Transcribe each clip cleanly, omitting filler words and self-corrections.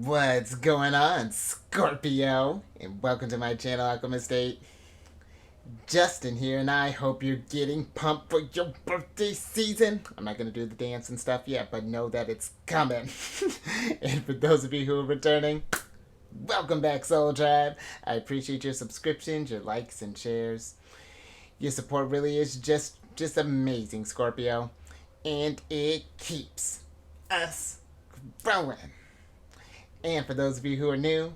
What's going on, Scorpio? And welcome to my channel, Alchemist. Justin here, and I hope you're getting pumped for your birthday season. I'm not going to do the dance and stuff yet, but know that it's coming. And for those of you who are returning, welcome back, Soul Tribe. I appreciate your subscriptions, your likes, and shares. Your support really is just amazing, Scorpio. And it keeps us growing. And for those of you who are new,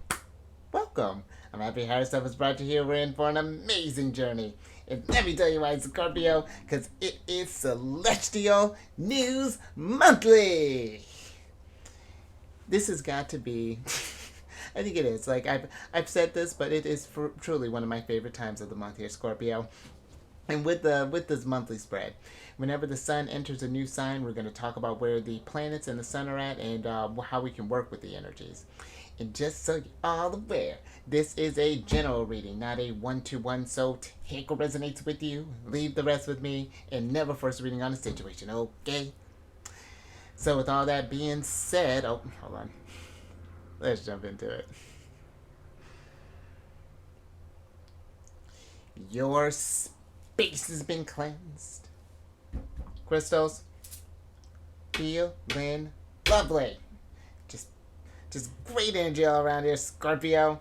welcome. I'm happy Higher Stuff has brought you here. We're in for an amazing journey. And let me tell you why, Scorpio, because it is Celestial News Monthly. This has got to be, I think it is. Like I've said this, but it is truly one of my favorite times of the month here, Scorpio. And with this monthly spread, whenever the sun enters a new sign, we're going to talk about where the planets and the sun are at and how we can work with the energies. And just so you're all aware, this is a general reading, not a one-to-one. So take what resonates with you, leave the rest with me, and never force a reading on a situation, okay? So with all that being said, oh, hold on. Let's jump into it. Your space has been cleansed. Crystals, feeling lovely. Just great energy all around here, Scorpio.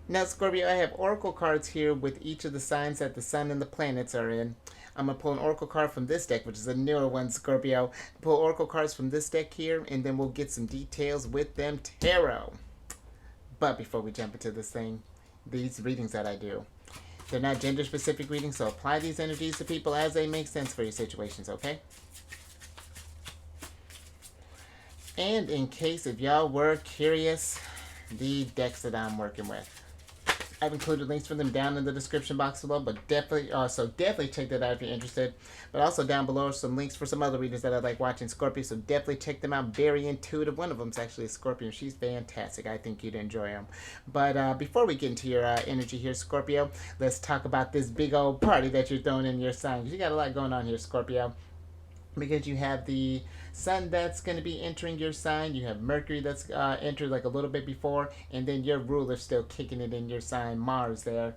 Now, Scorpio, I have oracle cards here with each of the signs that the sun and the planets are in. I'm going to pull an oracle card from this deck, which is a newer one, Scorpio. Pull oracle cards from this deck here, and then we'll get some details with them tarot. But before we jump into this thing, these readings that I do, they're not gender-specific readings, so apply these energies to people as they make sense for your situations, okay? And in case if y'all were curious, the decks that I'm working with, I've included links for them down in the description box below, but definitely check that out if you're interested. But also down below are some links for some other readers that I like watching, Scorpio, so definitely check them out. Very intuitive. One of them's actually a Scorpio. She's fantastic. I think you'd enjoy them. But before we get into your energy here, Scorpio, let's talk about this big old party that you're throwing in your sign. You got a lot going on here, Scorpio. Because you have the sun that's going to be entering your sign, you have Mercury that's entered like a little bit before, and then your ruler still kicking it in your sign, Mars there.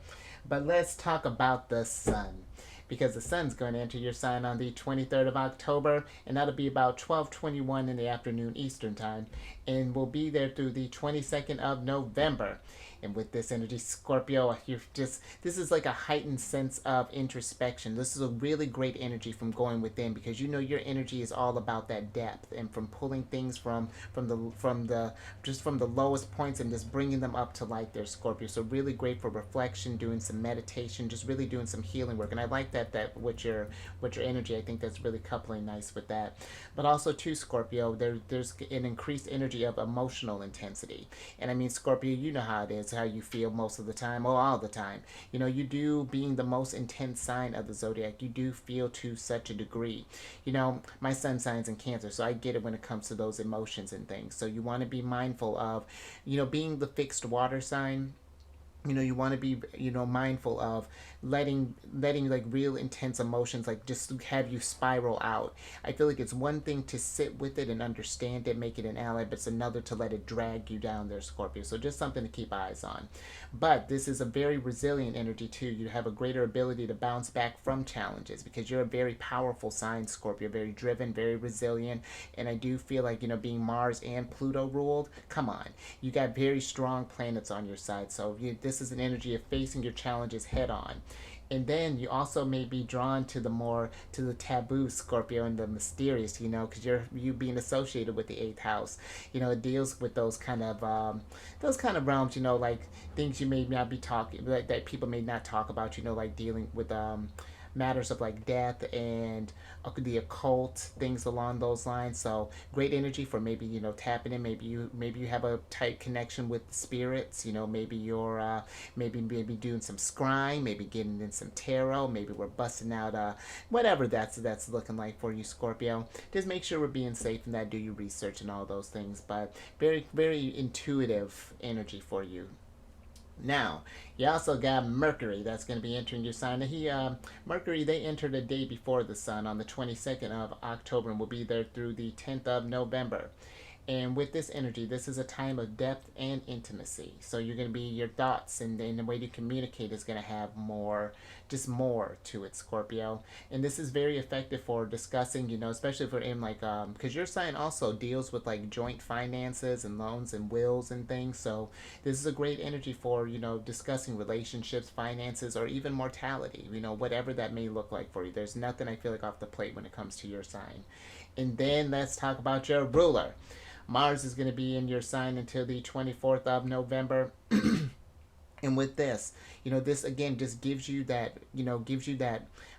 But let's talk about the sun, because the sun's going to enter your sign on the 23rd of October, and that'll be about 12:21 in the afternoon Eastern time, and will be there through the 22nd of November. And with this energy, Scorpio, this is like a heightened sense of introspection. This is a really great energy from going within, because you know your energy is all about that depth and from pulling things from the lowest points and just bringing them up to light there, Scorpio. So really great for reflection, doing some meditation, just really doing some healing work. And I like that with your energy. I think that's really coupling nice with that. But also too, Scorpio, there's an increased energy of emotional intensity. And I mean, Scorpio, you know how it is, how you feel most of the time, or all the time. You know, you do, being the most intense sign of the zodiac, you do feel to such a degree. You know, my sun sign's in Cancer, so I get it when it comes to those emotions and things. So you want to be mindful of, you know, being the fixed water sign. You know, you want to be, you know, mindful of letting like real intense emotions like just have you spiral out. I feel like it's one thing to sit with it and understand it, make it an ally, but it's another to let it drag you down there, Scorpio. So just something to keep eyes on. But this is a very resilient energy too. You have a greater ability to bounce back from challenges, because you're a very powerful sign, Scorpio, very driven, very resilient. And I do feel like, you know, being Mars and Pluto ruled, come on, you got very strong planets on your side. So this is an energy of facing your challenges head on. And then you also may be drawn to the taboo, Scorpio, and the mysterious, you know, because you being associated with the eighth house. You know, it deals with those kind of realms, you know, like things you may not be talking, that people may not talk about, you know, like dealing with matters of like death and the occult, things along those lines. So great energy for maybe, you know, tapping in. Maybe you have a tight connection with the spirits. You know, maybe you're maybe doing some scrying, maybe getting in some tarot. Maybe we're busting out whatever that's looking like for you, Scorpio. Just make sure we're being safe in that. Do your research and all those things. But very, very intuitive energy for you. Now, you also got Mercury that's going to be entering your sign. Mercury, they enter the day before the sun on the 22nd of October and will be there through the 10th of November. And with this energy, this is a time of depth and intimacy. So you're going to be, your thoughts and the way you communicate is going to have more, just more to it, Scorpio. And this is very effective for discussing, especially if we're in like, because your sign also deals with like joint finances and loans and wills and things. So this is a great energy for, discussing relationships, finances, or even mortality, whatever that may look like for you. There's nothing I feel like off the plate when it comes to your sign. And then let's talk about your ruler. Mars is going to be in your sign until the 24th of November. And with this, this again just gives you that,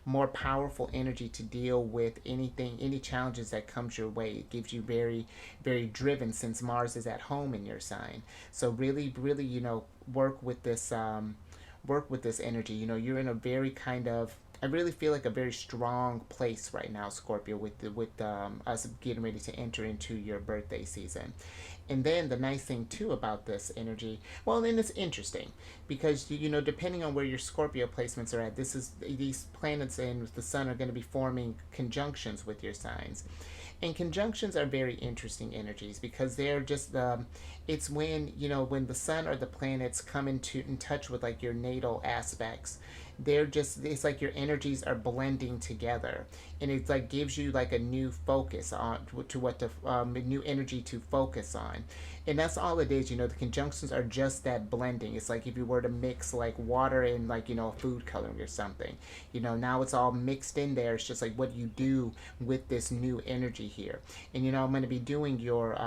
more powerful energy to deal with anything, any challenges that comes your way. It gives you very, very driven, since Mars is at home in your sign. So really, really, work with this, energy. You're in a very kind of, I really feel like a very strong place right now, Scorpio, with us getting ready to enter into your birthday season. And then the nice thing too about this energy, well, then it's interesting because depending on where your Scorpio placements are at, these planets and the sun are going to be forming conjunctions with your signs. And conjunctions are very interesting energies because they're just it's when the sun or the planets come in touch with like your natal aspects. It's like your energies are blending together, and it's like gives you like a new focus on to what the new energy to focus on. And that's all it is. The conjunctions are just that blending. It's like if you were to mix like water and like food coloring or something. Now it's all mixed in there. It's just like what you do with this new energy here. And I'm going to be doing your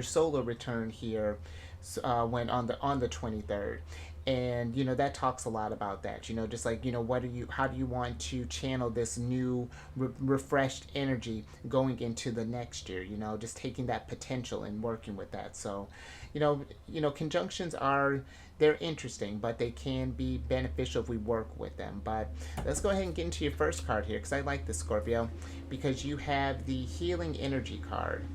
solar return here when on the 23rd. And that talks a lot about that, just like how do you want to channel this new refreshed energy going into the next year, just taking that potential and working with that. So conjunctions they're interesting, but they can be beneficial if we work with them. But let's go ahead and get into your first card here, because I like this, Scorpio, because you have the healing energy card.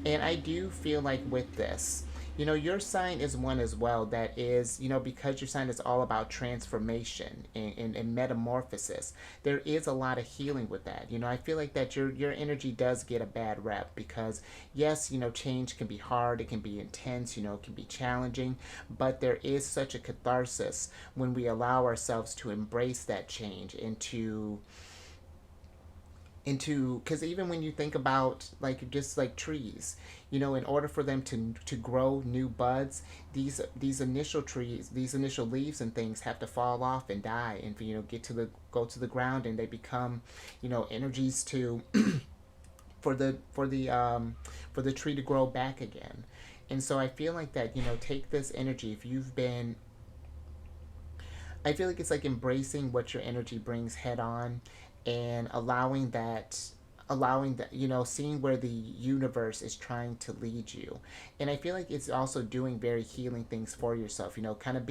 And I do feel like with this, your sign is one as well that is, because your sign is all about transformation and metamorphosis, there is a lot of healing with that. I feel like that your energy does get a bad rep because, yes, change can be hard, it can be intense, it can be challenging, but there is such a catharsis when we allow ourselves to embrace that change because even when you think about like just like trees, in order for them to grow new buds, these initial trees, these initial leaves and things have to fall off and die and go to the ground, and they become energies to for the tree to grow back again. And so I feel like that, take this energy. If you've been, I feel like it's like embracing what your energy brings head on, and allowing that, seeing where the universe is trying to lead you. And I feel like it's also doing very healing things for yourself, kind of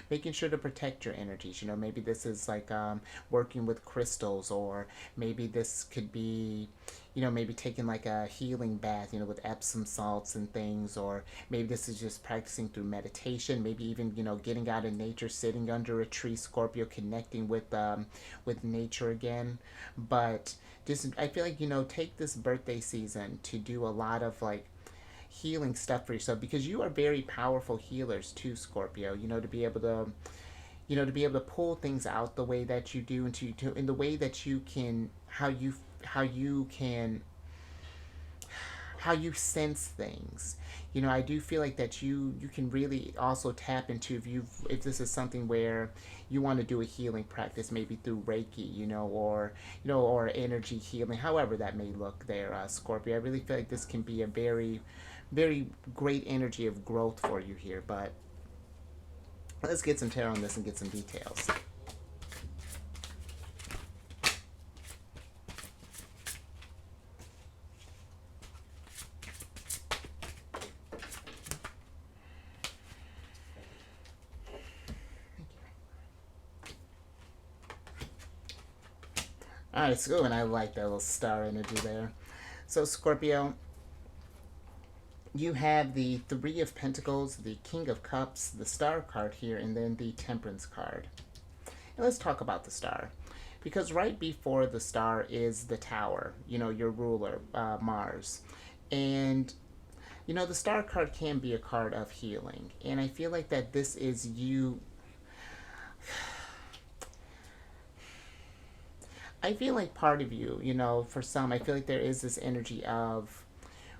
making sure to protect your energies. Maybe this is like working with crystals, or maybe this could be, maybe taking like a healing bath, with Epsom salts and things, or maybe this is just practicing through meditation, maybe even, getting out in nature, sitting under a tree, Scorpio, connecting with nature again. But just, I feel like, take this birthday season to do a lot of like healing stuff for yourself, because you are very powerful healers too, Scorpio, to be able to pull things out the way that you do, and in the way that you can, how you can how you sense things. I do feel like that you can really also tap into, if this is something where you want to do a healing practice, maybe through Reiki, or energy healing, however that may look there, Scorpio. I really feel like this can be a very, very great energy of growth for you here. But let's get some tarot on this and get some details. Alright, so, and I like that little star energy there. So, Scorpio, you have the Three of Pentacles, the King of Cups, the Star card here, and then the Temperance card. And let's talk about the Star. Because right before the Star is the Tower, your ruler, Mars. And you know, the star card can be a card of healing, and I feel like that this is you. I feel like part of you, you know, for some, I feel like there is this energy of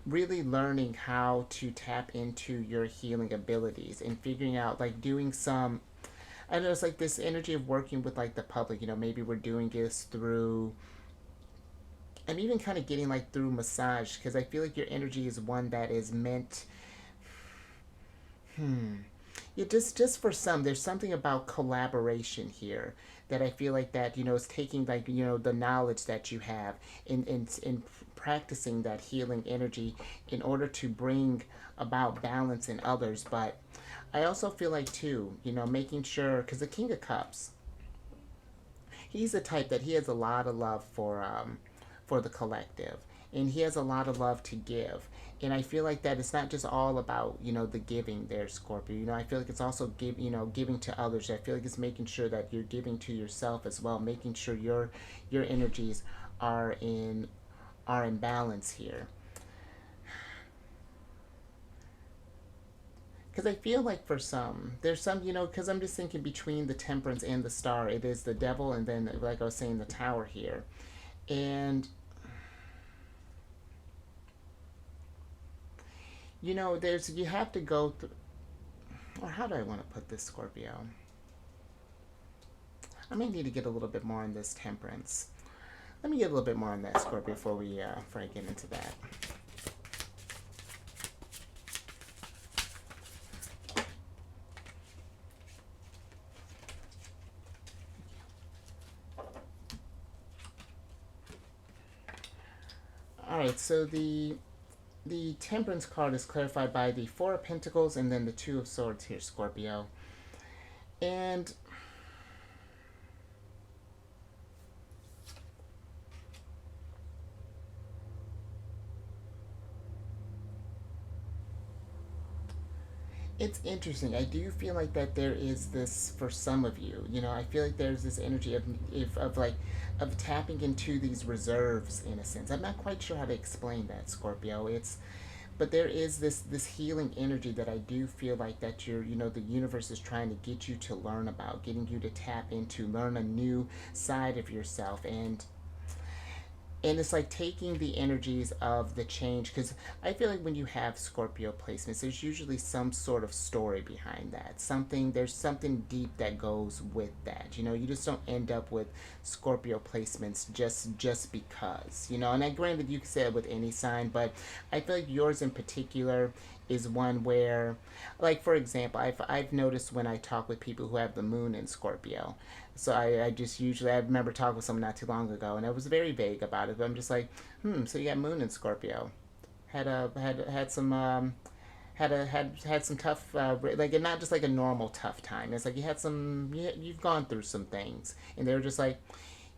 really learning how to tap into your healing abilities and figuring out, like, doing some. I don't know, it's like this energy of working with, like, the public. You know, maybe we're doing this through. I'm even kind of getting, like, through massage, because I feel like your energy is one that is meant. Yeah, just for some, there's something about collaboration here that I feel like that, you know, is taking, like, you know, the knowledge that you have in practicing that healing energy in order to bring about balance in others. But I also feel like too, you know, making sure, because the King of Cups, he's the type that he has a lot of love for the collective, and he has a lot of love to give. And I feel like that it's not just all about, you know, the giving there, Scorpio. You know, I feel like it's also giving to others. I feel like it's making sure that you're giving to yourself as well, making sure your energies are in are in balance here. Because I feel like for some, there's some, you know, because I'm just thinking between the Temperance and the Star, it is the Devil, and then, like I was saying, the Tower here. And, you know, you have to go through, or how do I want to put this, Scorpio? I may need to get a little bit more on this Temperance. Let me get a little bit more on that, Scorpio, before I get into that. All right, so the Temperance card is clarified by the Four of Pentacles and then the Two of Swords here, Scorpio. And it's interesting. I do feel like that there is this for some of you. You know, I feel like there's this energy of like of tapping into these reserves in a sense. I'm not quite sure how to explain that, Scorpio. It's but there is this healing energy that I do feel like that you know, the universe is trying to get you to learn about, getting you to tap into, learn a new side of yourself. And it's like taking the energies of the change, because I feel like when you have Scorpio placements, there's usually some sort of story behind that, something, there's something deep that goes with that. You know, you just don't end up with Scorpio placements just because, you know. And I granted you could say it with any sign, but I feel like yours in particular is one where, like, for example, I've noticed when I talk with people who have the moon in Scorpio. So I just usually, I remember talking with someone not too long ago, and I was very vague about it. But I'm just like, so you got moon in Scorpio. Had some had some tough, like, not just like a normal tough time. It's like you've gone through some things, and they were just like,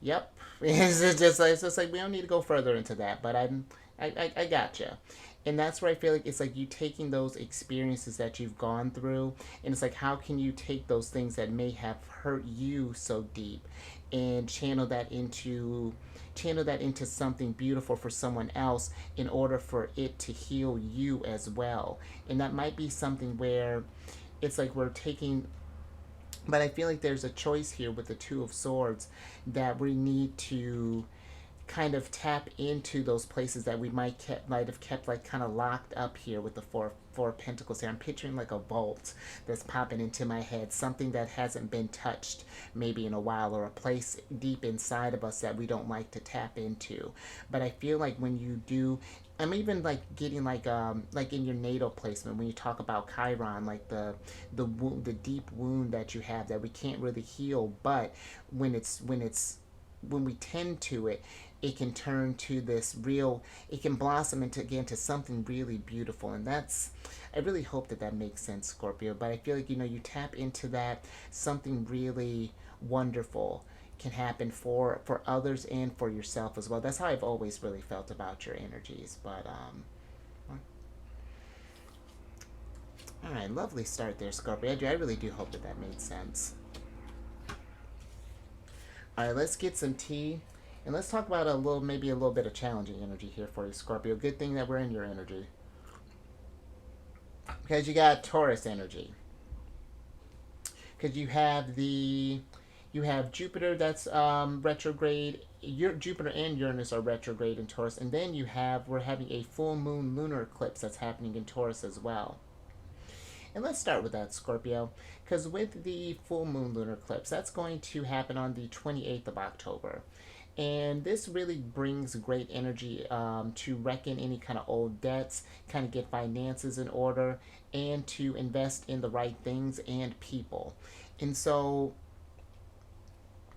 yep. It's just like we don't need to go further into that, but I gotcha. And that's where I feel like it's like you taking those experiences that you've gone through, and it's like, how can you take those things that may have hurt you so deep and channel that into something beautiful for someone else in order for it to heal you as well. And that might be something where it's like we're taking, but I feel like there's a choice here with the Two of Swords that we need to kind of tap into those places that we might have kept like kind of locked up here with the four pentacles here. I'm picturing like a bolt that's popping into my head, something that hasn't been touched maybe in a while, or a place deep inside of us that we don't like to tap into. But I feel like when you do, I'm even like getting like in your natal placement when you talk about Chiron, like the deep wound that you have that we can't really heal, but when we tend to it, it can turn to this real, it can blossom into again to something really beautiful. And that's, I really hope that that makes sense, Scorpio. But I feel like, you know, you tap into that, something really wonderful can happen for others and for yourself as well. That's how I've always really felt about your energies. But all right, lovely start there, Scorpio. I really do hope that that made sense. All right, let's get some tea, And let's talk about maybe a little bit of challenging energy here for you, Scorpio. Good thing that we're in your energy. Because you got Taurus energy. Because you have Jupiter that's retrograde. Jupiter and Uranus are retrograde in Taurus, and then we're having a full moon lunar eclipse that's happening in Taurus as well. And let's start with that, Scorpio, because with the full moon lunar eclipse, that's going to happen on the 28th of October. And this really brings great energy to reckon any kind of old debts, kind of get finances in order, and to invest in the right things and people. And so,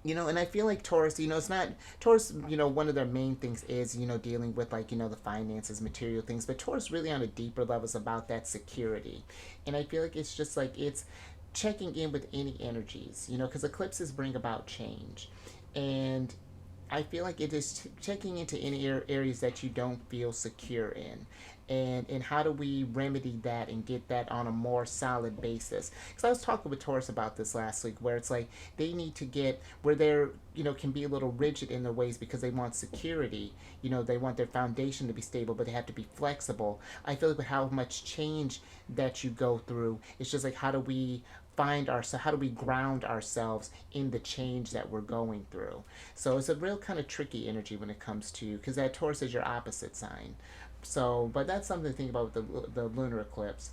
and I feel like Taurus, it's not Taurus, one of their main things is, dealing with like, the finances, material things, but Taurus really on a deeper level is about that security. And I feel like it's just like it's checking in with any energies, because eclipses bring about change. And I feel like it is checking into any areas that you don't feel secure in. And how do we remedy that and get that on a more solid basis? Because I was talking with Taurus about this last week, where it's like they need to get where they're can be a little rigid in their ways because they want security. They want their foundation to be stable, but they have to be flexible. I feel like with how much change that you go through, it's just like how do we how do we ground ourselves in the change that we're going through? So it's a real kind of tricky energy when it comes to, because that Taurus is your opposite sign. So, but that's something to think about with the lunar eclipse.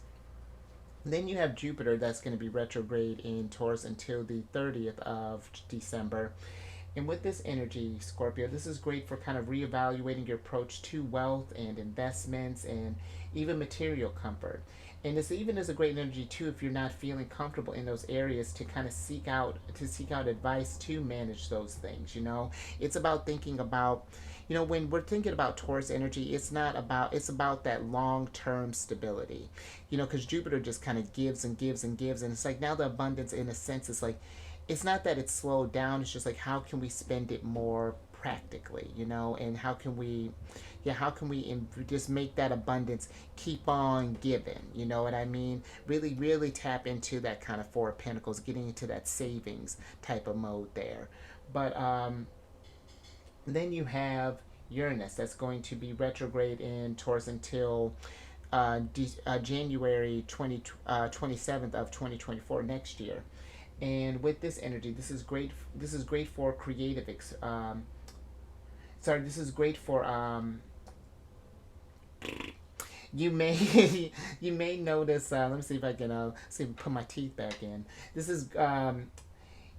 Then you have Jupiter that's going to be retrograde in Taurus until the 30th of December. And with this energy, Scorpio, this is great for kind of reevaluating your approach to wealth and investments and even material comfort. And this even is a great energy too if you're not feeling comfortable in those areas to kind of seek out advice to manage those things. It's about thinking about, when we're thinking about Taurus energy, it's about that long-term stability. Because Jupiter just kind of gives and gives and gives, and it's like now the abundance in a sense is like, it's not that it's slowed down, it's just like how can we spend it more practically, and how can we just make that abundance keep on giving, you know what I mean? Really, really tap into that kind of Four of Pentacles, getting into that savings type of mode there. But then you have Uranus that's going to be retrograde in Taurus until January 27th of 2024 next year. And with this energy, this is great. This is great for creative. This is great for you may you may notice. Let me see if I can put my teeth back in. This is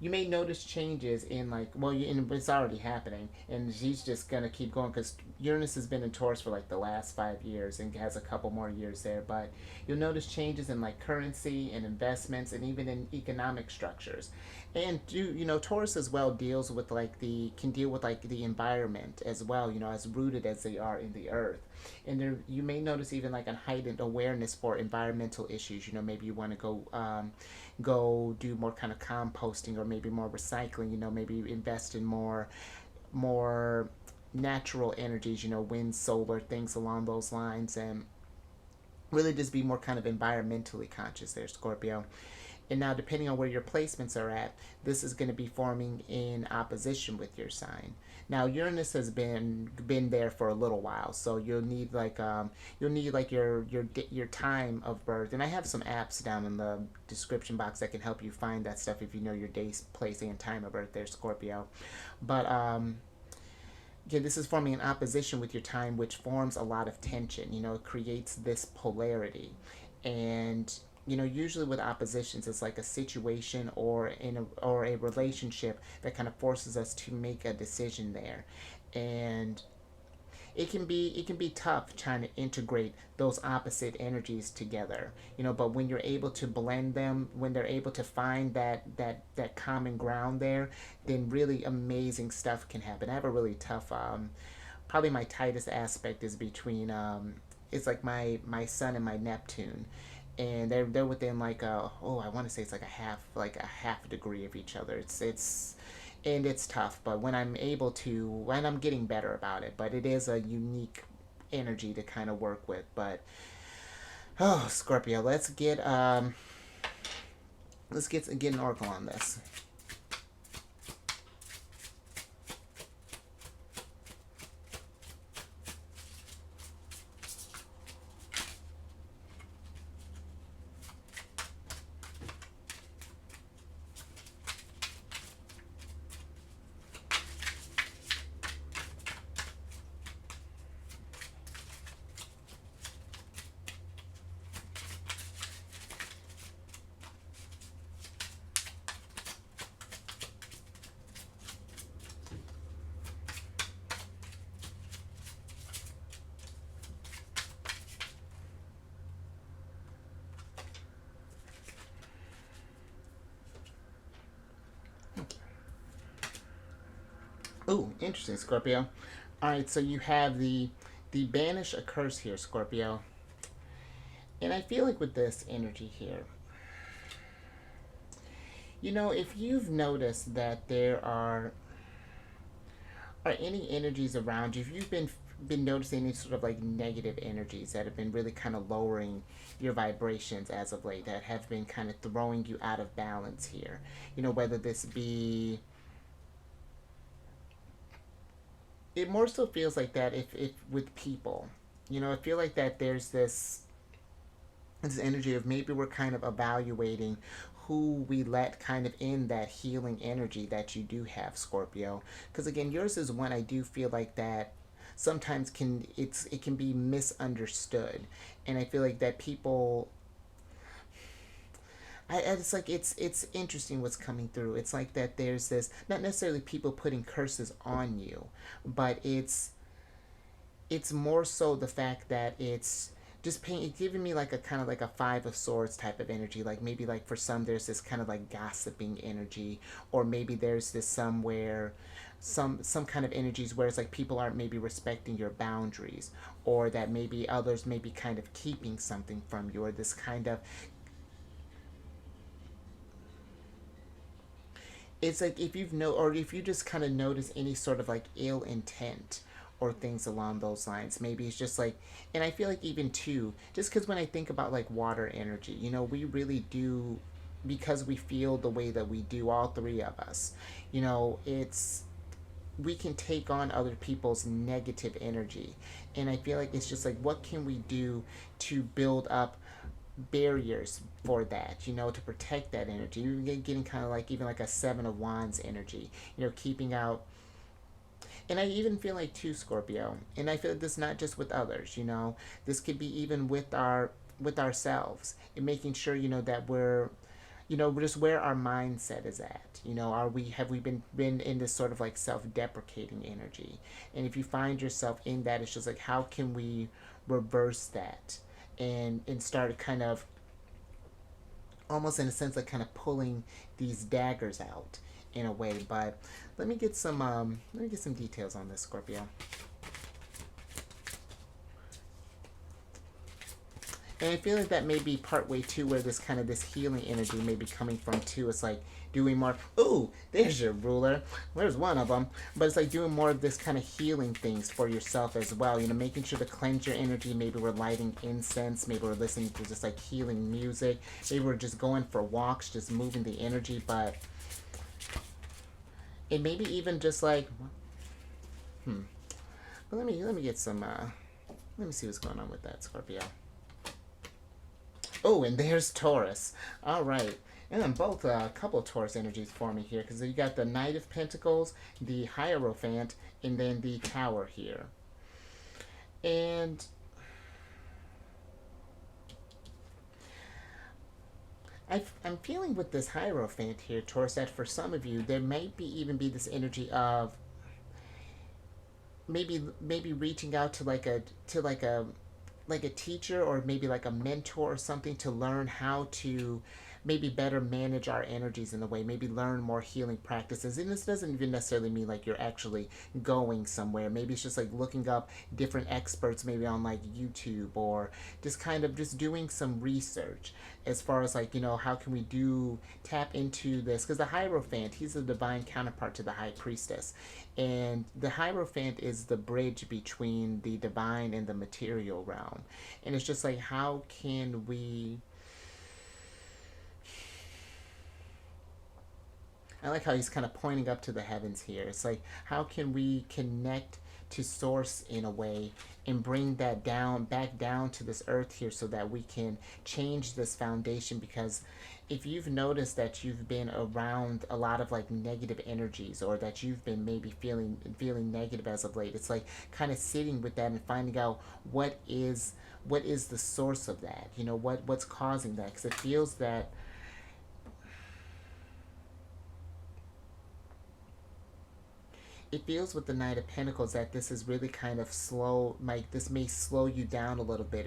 you may notice changes in it's already happening, and she's just gonna keep going because Uranus has been in Taurus for like the last 5 years and has a couple more years there. But you'll notice changes in like currency and investments and even in economic structures. And Taurus as well deals with can deal with like the environment as well, as rooted as they are in the earth. And there you may notice even like a heightened awareness for environmental issues. Maybe you want to go do more kind of composting or maybe more recycling. Maybe invest in more natural energies. Wind, solar, things along those lines, and really just be more kind of environmentally conscious there, Scorpio. And now, depending on where your placements are at, this is going to be forming in opposition with your sign. Now, Uranus has been there for a little while, so you'll need your time of birth. And I have some apps down in the description box that can help you find that stuff if you know your day, place, and time of birth there, Scorpio. But this is forming an opposition with your time, which forms a lot of tension. It creates this polarity, and usually with oppositions, it's like a situation or a relationship that kind of forces us to make a decision there, and it can be tough trying to integrate those opposite energies together. But when you're able to blend them, when they're able to find that common ground there, then really amazing stuff can happen. I have a really tough, probably my tightest aspect is between it's like my sun and my Neptune, and they're within I want to say it's like a half degree of each other. And it's tough, but when I'm getting better about it, but it is a unique energy to kind of work with. But Scorpio, let's get an oracle on this. Ooh, interesting, Scorpio. All right, so you have the banish a curse here, Scorpio. And I feel like with this energy here, you know, if you've noticed that there are any energies around you, if you've been noticing any sort of like negative energies that have been really kind of lowering your vibrations as of late, that have been kind of throwing you out of balance here, you know, whether this be, it more so feels like that if with people, you know, I feel like that there's this energy of maybe we're kind of evaluating who we let kind of in that healing energy that you do have, Scorpio. Because again, yours is one I do feel like that sometimes it can be misunderstood, and I feel like that people. It's like it's interesting what's coming through. It's like that there's this, not necessarily people putting curses on you, but it's more so the fact that it's just pain, it's giving me like a kind of like a five of swords type of energy. Like maybe like for some there's this kind of like gossiping energy, or maybe there's this somewhere some kind of energies where it's like people aren't maybe respecting your boundaries, or that maybe others may be kind of keeping something from you, or this kind of, it's like if you've no, or if you just kind of notice any sort of like ill intent or things along those lines. Maybe it's just like, and I feel like even too, just because when I think about like water energy, you know, we really do, because we feel the way that we do, all three of us, you know, it's, we can take on other people's negative energy. And I feel like it's just like, what can we do to build up barriers for that, you know, to protect that energy? You're getting kind of like even like a seven of wands energy, you know, keeping out. And I even feel like too, Scorpio, and I feel like this not just with others, you know, this could be even with ourselves, and making sure, you know, that we're, you know, just where our mindset is at. You know, are we, have we been in this sort of like self-deprecating energy? And if you find yourself in that, it's just like, how can we reverse that and start kind of, almost in a sense, like kind of pulling these daggers out in a way. But let me get some details on this, Scorpio. And I feel like that may be part way too, where this kind of this healing energy may be coming from too. It's like doing more. Ooh, there's your ruler. There's one of them. But it's like doing more of this kind of healing things for yourself as well. You know, making sure to cleanse your energy. Maybe we're lighting incense. Maybe we're listening to just like healing music. Maybe we're just going for walks, just moving the energy. But it maybe even just like, hmm. But let me get some. Let me see what's going on with that, Scorpio. Oh, and there's Taurus. All right. And then both a couple of Taurus energies forming here, because you got the Knight of Pentacles, the Hierophant, and then the Tower here. And I'm feeling with this Hierophant here, Taurus, that for some of you, there might be even be this energy of maybe reaching out to like a teacher, or maybe like a mentor or something, to learn how to maybe better manage our energies in a way, maybe learn more healing practices. And this doesn't even necessarily mean like you're actually going somewhere. Maybe it's just like looking up different experts, maybe on like YouTube, or just kind of just doing some research as far as like, you know, how can we do tap into this, because the Hierophant, he's a divine counterpart to the High Priestess, and the Hierophant is the bridge between the divine and the material realm. And it's just like, how can we, I like how he's kind of pointing up to the heavens here. It's like, how can we connect to source in a way, and bring that down, back down to this earth here, so that we can change this foundation? Because if you've noticed that you've been around a lot of like negative energies, or that you've been maybe feeling negative as of late, it's like kind of sitting with that and finding out what is the source of that, you know, what's causing that. Because it feels that it feels with the Knight of Pentacles that this is really kind of slow. Like this may slow you down a little bit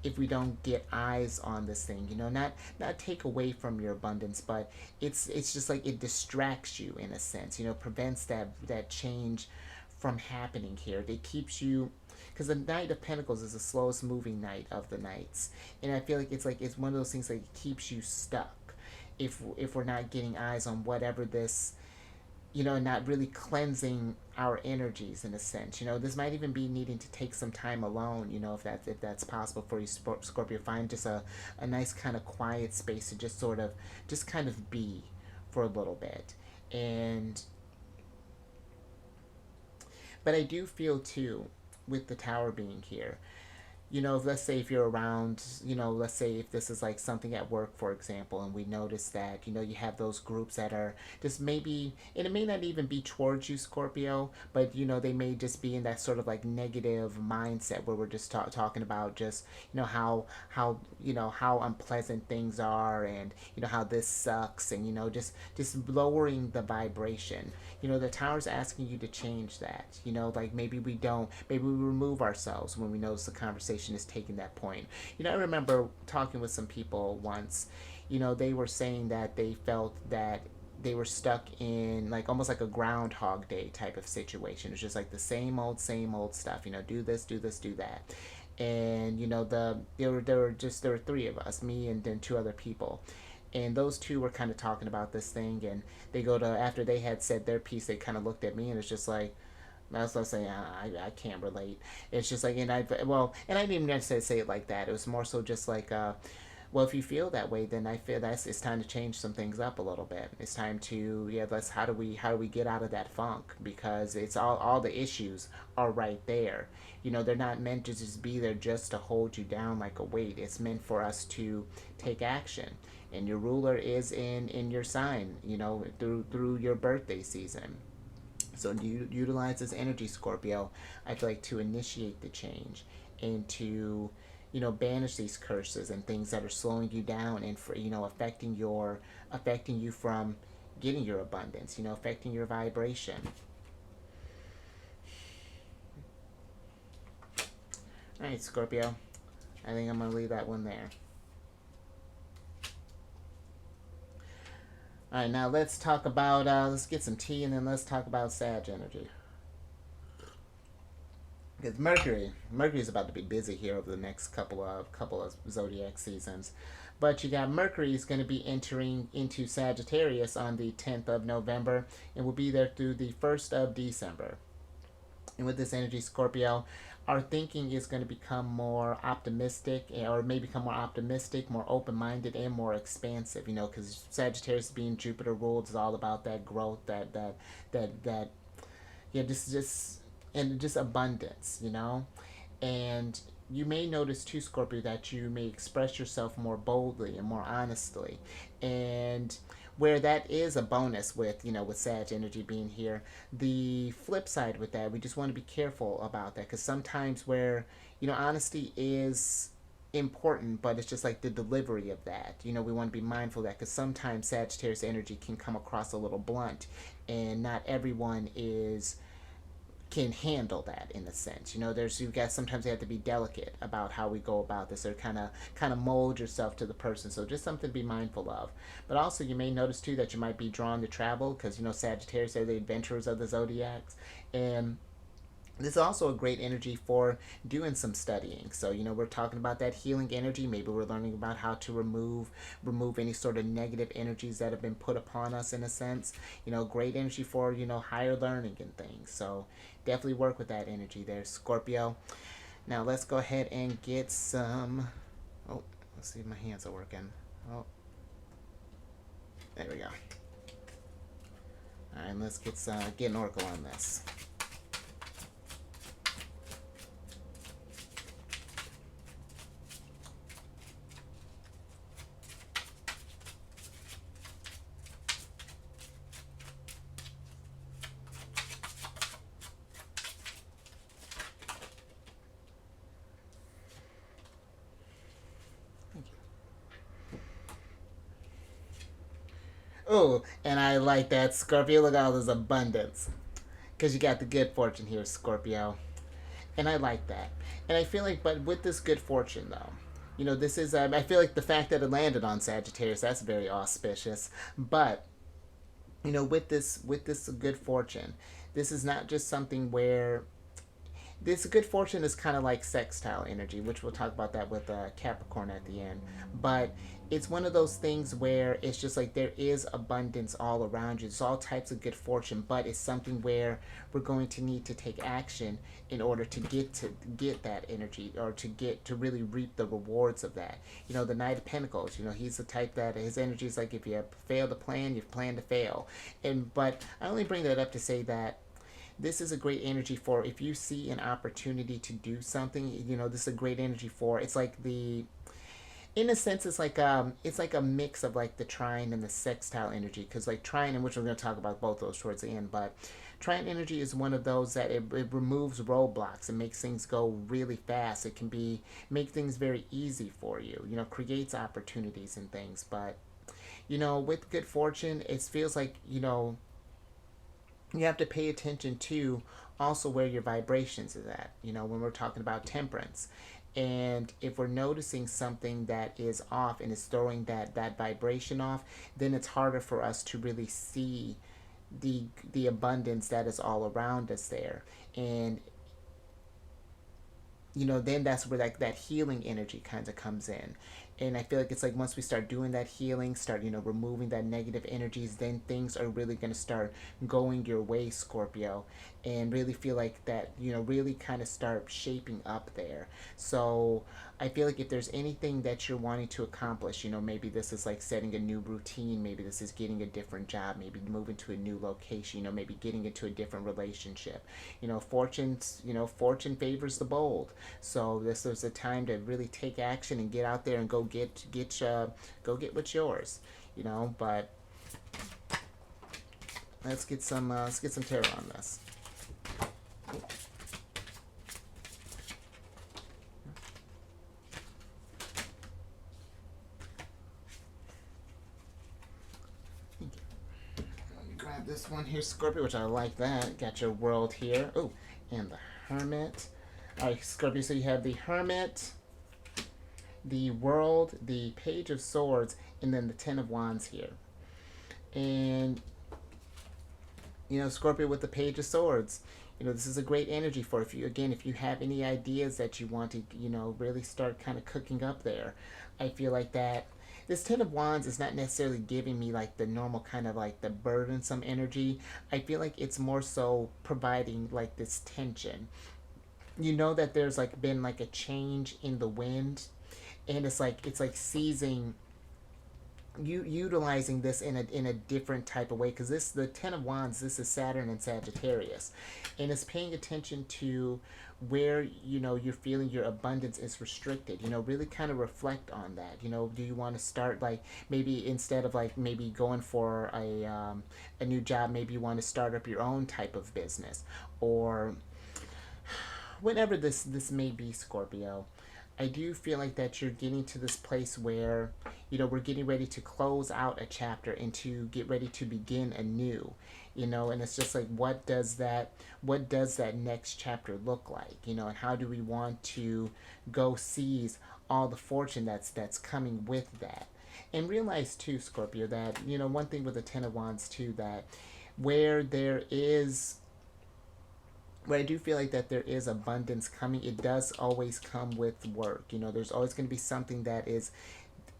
if we don't get eyes on this thing. You know, not take away from your abundance, but it's just like it distracts you in a sense. You know, prevents that change from happening here. It keeps you, because the Knight of Pentacles is the slowest moving knight of the knights, and I feel like it's one of those things that keeps you stuck if we're not getting eyes on whatever this, you know, not really cleansing our energies in a sense. You know, this might even be needing to take some time alone, you know, if that's possible for you, Scorpio. Find just a nice kind of quiet space to just sort of just kind of be for a little bit. And but I do feel too, with the Tower being here, you know, let's say if you're around, you know, let's say if this is like something at work, for example, and we notice that, you know, you have those groups that are just maybe, and it may not even be towards you, Scorpio, but, you know, they may just be in that sort of like negative mindset where we're just talking about just, you know, you know, how unpleasant things are, and, you know, how this sucks, and, you know, just lowering the vibration. You know, the Tower's asking you to change that. You know, like maybe we remove ourselves when we notice the conversation is taking that point. You know, I remember talking with some people once. You know, they were saying that they felt that they were stuck in like almost like a Groundhog Day type of situation. It's just like the same old stuff. You know, do this, do this, do that. And you know, there were three of us, me and then two other people, and those two were kind of talking about this thing, and they go to, after they had said their piece, they kind of looked at me, and it's just like, that's what I'm saying. I can't relate. It's just like, and I didn't even necessarily say it like that. It was more so just like, well, if you feel that way, then I feel that's it's time to change some things up a little bit. It's time to, yeah, let's how do we get out of that funk, because it's all the issues are right there. You know, they're not meant to just be there just to hold you down like a weight. It's meant for us to take action. And your ruler is in your sign, you know, through your birthday season. So you utilize this energy, Scorpio, I feel like, to initiate the change and to, you know, banish these curses and things that are slowing you down and, for, you know, affecting you from getting your abundance, you know, affecting your vibration. All right, Scorpio. I think I'm going to leave that one there. All right, now let's talk about, let's get some tea, and then let's talk about Sag energy. Because Mercury is about to be busy here over the next couple of zodiac seasons. But you got Mercury is going to be entering into Sagittarius on the 10th of November and will be there through the 1st of December. And with this energy, Scorpio, our thinking is going to become more optimistic, or may become more optimistic, more open-minded, and more expansive. You know, because Sagittarius being Jupiter ruled is all about that growth, that yeah, just and just abundance. You know, and you may notice too, Scorpio, that you may express yourself more boldly and more honestly, and where that is a bonus with, you know, with Sag energy being here, the flip side with that, we just want to be careful about that, because sometimes where, you know, honesty is important, but it's just like the delivery of that, you know, we want to be mindful of that, because sometimes Sagittarius energy can come across a little blunt, and not everyone can handle that in a sense. You know, you guys sometimes you have to be delicate about how we go about this, or kind of mold yourself to the person. So just something to be mindful of. But also you may notice too that you might be drawn to travel, because, you know, Sagittarius are the adventurers of the zodiacs, and this is also a great energy for doing some studying. So, you know, we're talking about that healing energy. Maybe we're learning about how to remove any sort of negative energies that have been put upon us in a sense. You know, great energy for, you know, higher learning and things. So definitely work with that energy there, Scorpio. Now let's go ahead and get some, oh, let's see if my hands are working. Oh, there we go. All right, let's get an oracle on this. Oh, and I like that, Scorpio. Look at all this abundance. because you got the good fortune here, Scorpio. And I like that. And I feel like, but with this good fortune, though, this is, I feel like the fact that it landed on Sagittarius, that's very auspicious. But, with this good fortune, this is not just something where this good fortune is kind of like sextile energy, which we'll talk about that with Capricorn at the end. But it's one of those things where it's just like there is abundance all around you. It's all types of good fortune, but it's something where we're going to need to take action in order to get that energy, or to really reap the rewards of that. The Knight of Pentacles, he's the type that his energy is like, if you fail to plan, you've planned to fail. But I only bring that up to say that this is a great energy for if you see an opportunity to do something. This is a great energy for, it's like in a sense, it's like a mix of like the trine and the sextile energy, because like trine, and which we're going to talk about both those towards the end, but trine energy is one of those that it removes roadblocks and makes things go really fast. It can make things very easy for you, creates opportunities and things. But with good fortune, it feels like you have to pay attention to also where your vibrations is at, when we're talking about temperance. And if we're noticing something that is off and is throwing that vibration off, then it's harder for us to really see the abundance that is all around us there. And then that's where that healing energy kind of comes in. And I feel like it's like once we start doing that healing, start removing that negative energies, then things are really going to start going your way, Scorpio, and really feel like that really kind of start shaping up there. So I feel like if there's anything that you're wanting to accomplish, maybe this is like setting a new routine, maybe this is getting a different job, maybe moving to a new location, maybe getting into a different relationship. Fortune favors the bold. So this is a time to really take action and get out there and go get what's yours. But let's get some tarot on this. Grab this one here, Scorpio, which I like that. Got your World here. Oh, and the Hermit. All right, Scorpio, so you have the Hermit, the World, the Page of Swords, and then the Ten of Wands here. And, Scorpio with the Page of Swords, this is a great energy for if you have any ideas that you want to, really start kind of cooking up there. I feel like that this Ten of Wands is not necessarily giving me like the normal kind of like the burdensome energy. I feel like it's more so providing like this tension. That there's like been like a change in the wind, and it's like seizing, utilizing this in a different type of way, because the Ten of Wands, this is Saturn and Sagittarius, and it's paying attention to where you're feeling your abundance is restricted. Really kind of reflect on that. Do you want to start like maybe instead of like maybe going for a new job, maybe you want to start up your own type of business, or whatever this may be, Scorpio. I do feel like that you're getting to this place where, we're getting ready to close out a chapter and to get ready to begin anew, and it's just like, what does that next chapter look like, and how do we want to go seize all the fortune that's coming with that. And realize too, Scorpio, that, one thing with the Ten of Wands too, that where I do feel like that there is abundance coming, it does always come with work. There's always going to be something that is,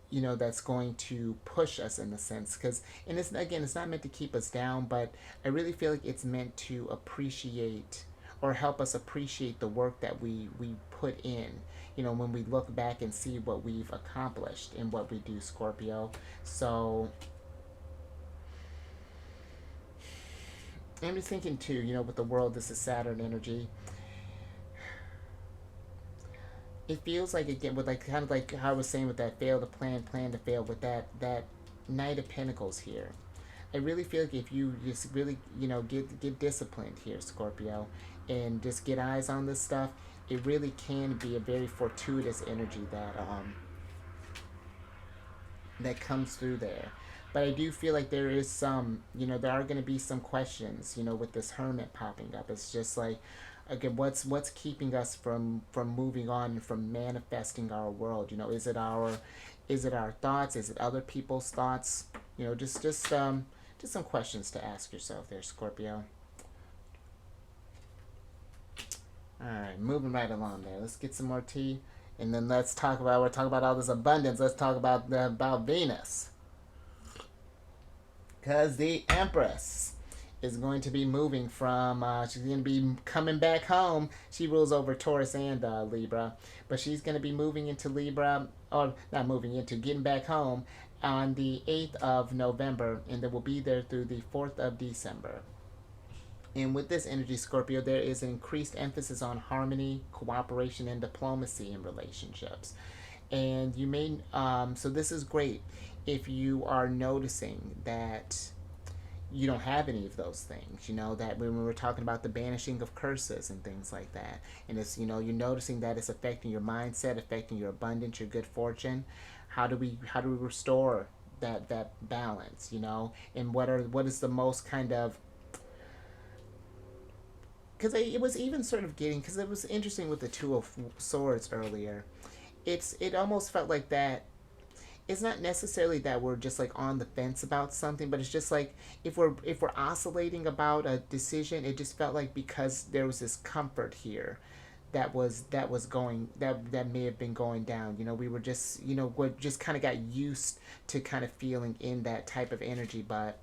that's going to push us in a sense. And it's not meant to keep us down, but I really feel like it's meant to appreciate or help us appreciate the work that we put in, when we look back and see what we've accomplished and what we do, Scorpio. So I'm just thinking too, with the World, this is Saturn energy. It feels like, again, with like kind of like how I was saying with that fail to plan to fail, with that Knight of Pentacles here. I really feel like if you just really, get disciplined here, Scorpio, and just get eyes on this stuff, it really can be a very fortuitous energy that comes through there. But I do feel like there is some, there are going to be some questions, with this Hermit popping up. It's just like, again, what's keeping us from moving on and from manifesting our world? Is it our thoughts? Is it other people's thoughts? Just some questions to ask yourself there, Scorpio. All right, moving right along there. Let's get some more tea, and then let's talk about. We're talking about all this abundance. Let's talk about Venus, because the Empress is going to be moving from. She's going to be coming back home. She rules over Taurus and Libra, but she's going to be moving into Libra, or not moving into, getting back home on the 8th of November, and then will be there through the 4th of December. And with this energy, Scorpio, there is an increased emphasis on harmony, cooperation, and diplomacy in relationships. And you may, so this is great if you are noticing that you don't have any of those things, that when we were talking about the banishing of curses and things like that. And it's, you're noticing that it's affecting your mindset, affecting your abundance, your good fortune. How do we restore that balance, And what is the most kind of, because it was even sort of getting, because it was interesting with the Two of Swords earlier. It almost felt like that. It's not necessarily that we're just like on the fence about something, but it's just like if we're oscillating about a decision, it just felt like because there was this comfort here that may have been going down. We were just we just kind of got used to kind of feeling in that type of energy, but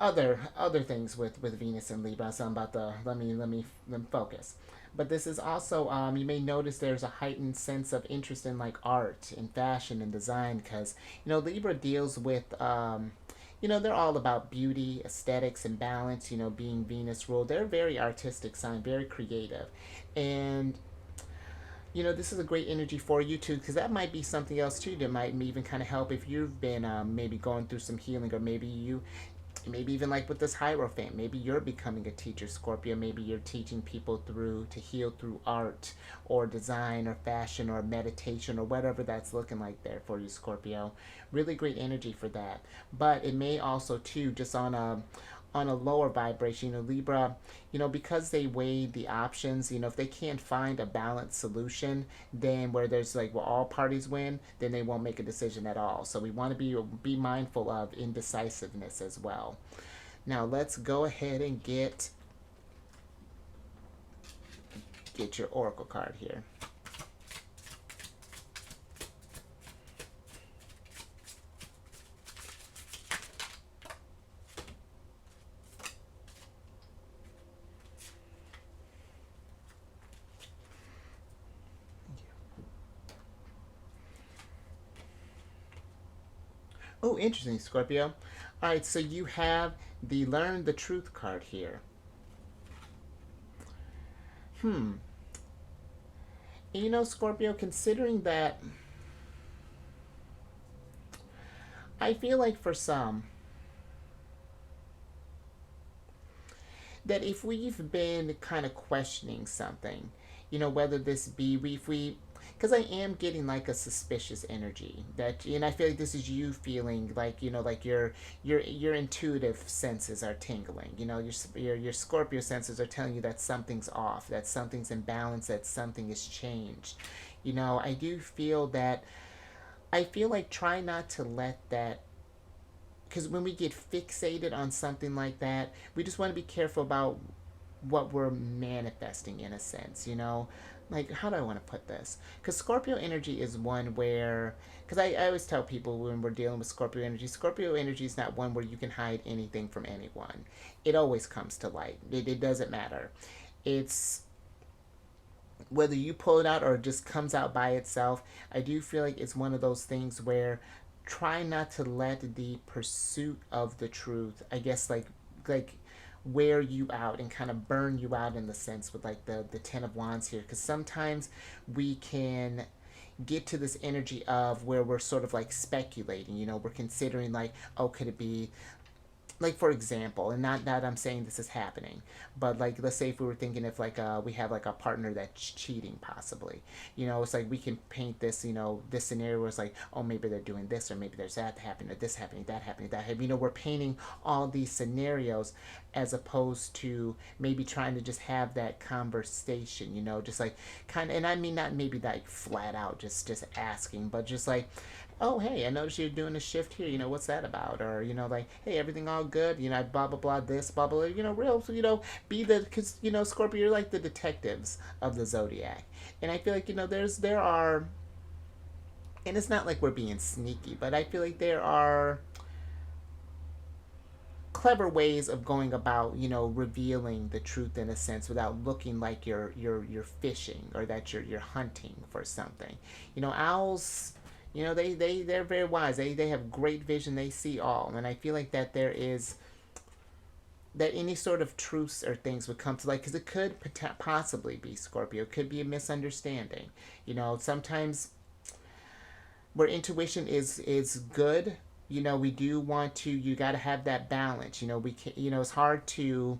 other things with Venus and Libra. So I'm about to let me focus. But this is also, you may notice there's a heightened sense of interest in like art and fashion and design, because Libra deals with they're all about beauty, aesthetics, and balance. Being Venus ruled, they're a very artistic sign, very creative, and this is a great energy for you too, because that might be something else too that might even kind of help if you've been maybe going through some healing, or maybe even like with this Hierophant, maybe you're becoming a teacher, Scorpio. Maybe you're teaching people to heal through art or design or fashion or meditation or whatever that's looking like there for you, Scorpio. Really great energy for that. But it may also too, just on a lower vibration, Libra, because they weighed the options, if they can't find a balanced solution, then where there's like where all parties win, then they won't make a decision at all. So we want to be mindful of indecisiveness as well. Now let's go ahead and get your oracle card here. Oh, interesting, Scorpio. All right, so you have the Learn the Truth card here. And Scorpio, considering that, I feel like for some, that if we've been kind of questioning something, whether this be, if we because I am getting like a suspicious energy and I feel like this is you feeling like like your intuitive senses are tingling. Your Scorpio senses are telling you that something's off, that something's imbalanced, that something has changed. I do feel that. I feel like try not to let that, because when we get fixated on something like that, we just want to be careful about what we're manifesting in a sense, Like, how do I want to put this? Because Scorpio energy is one where, because I always tell people when we're dealing with Scorpio energy is not one where you can hide anything from anyone. It always comes to light. It doesn't matter. It's whether you pull it out or it just comes out by itself. I do feel like it's one of those things where try not to let the pursuit of the truth, I guess, like wear you out and kind of burn you out in the sense with like the Ten of Wands here, because sometimes we can get to this energy of where we're sort of like speculating, we're considering like, oh, could it be like for example, and not that I'm saying this is happening, but like let's say if we were thinking if like we have like a partner that's cheating possibly, you know, it's like we can paint this, you know, this scenario where it's like, oh, maybe they're doing this, or maybe there's that happening, or this happening, that happening, that happening. You know, we're painting all these scenarios as opposed to maybe trying to just have that conversation, you know, just like kind of, and I mean not maybe like flat out just asking, but just like, oh, hey, I noticed you're doing a shift here, you know, what's that about? Or, you know, like, hey, everything all good, you know, blah blah blah, this blah blah, you know, real, you know, be the, because, you know, Scorpio, you're like the detectives of the zodiac. And I feel like, you know, there are, and it's not like we're being sneaky, but I feel like there are clever ways of going about, you know, revealing the truth in a sense without looking like you're fishing, or that you're hunting for something. You know, owls, you know, they're very wise. They have great vision. They see all. And I feel like that there is, that any sort of truths or things would come to light, because it could possibly be Scorpio. It could be a misunderstanding. You know, sometimes where intuition is good, you know, we do want to, you got to have that balance. You know, we can, you know, it's hard to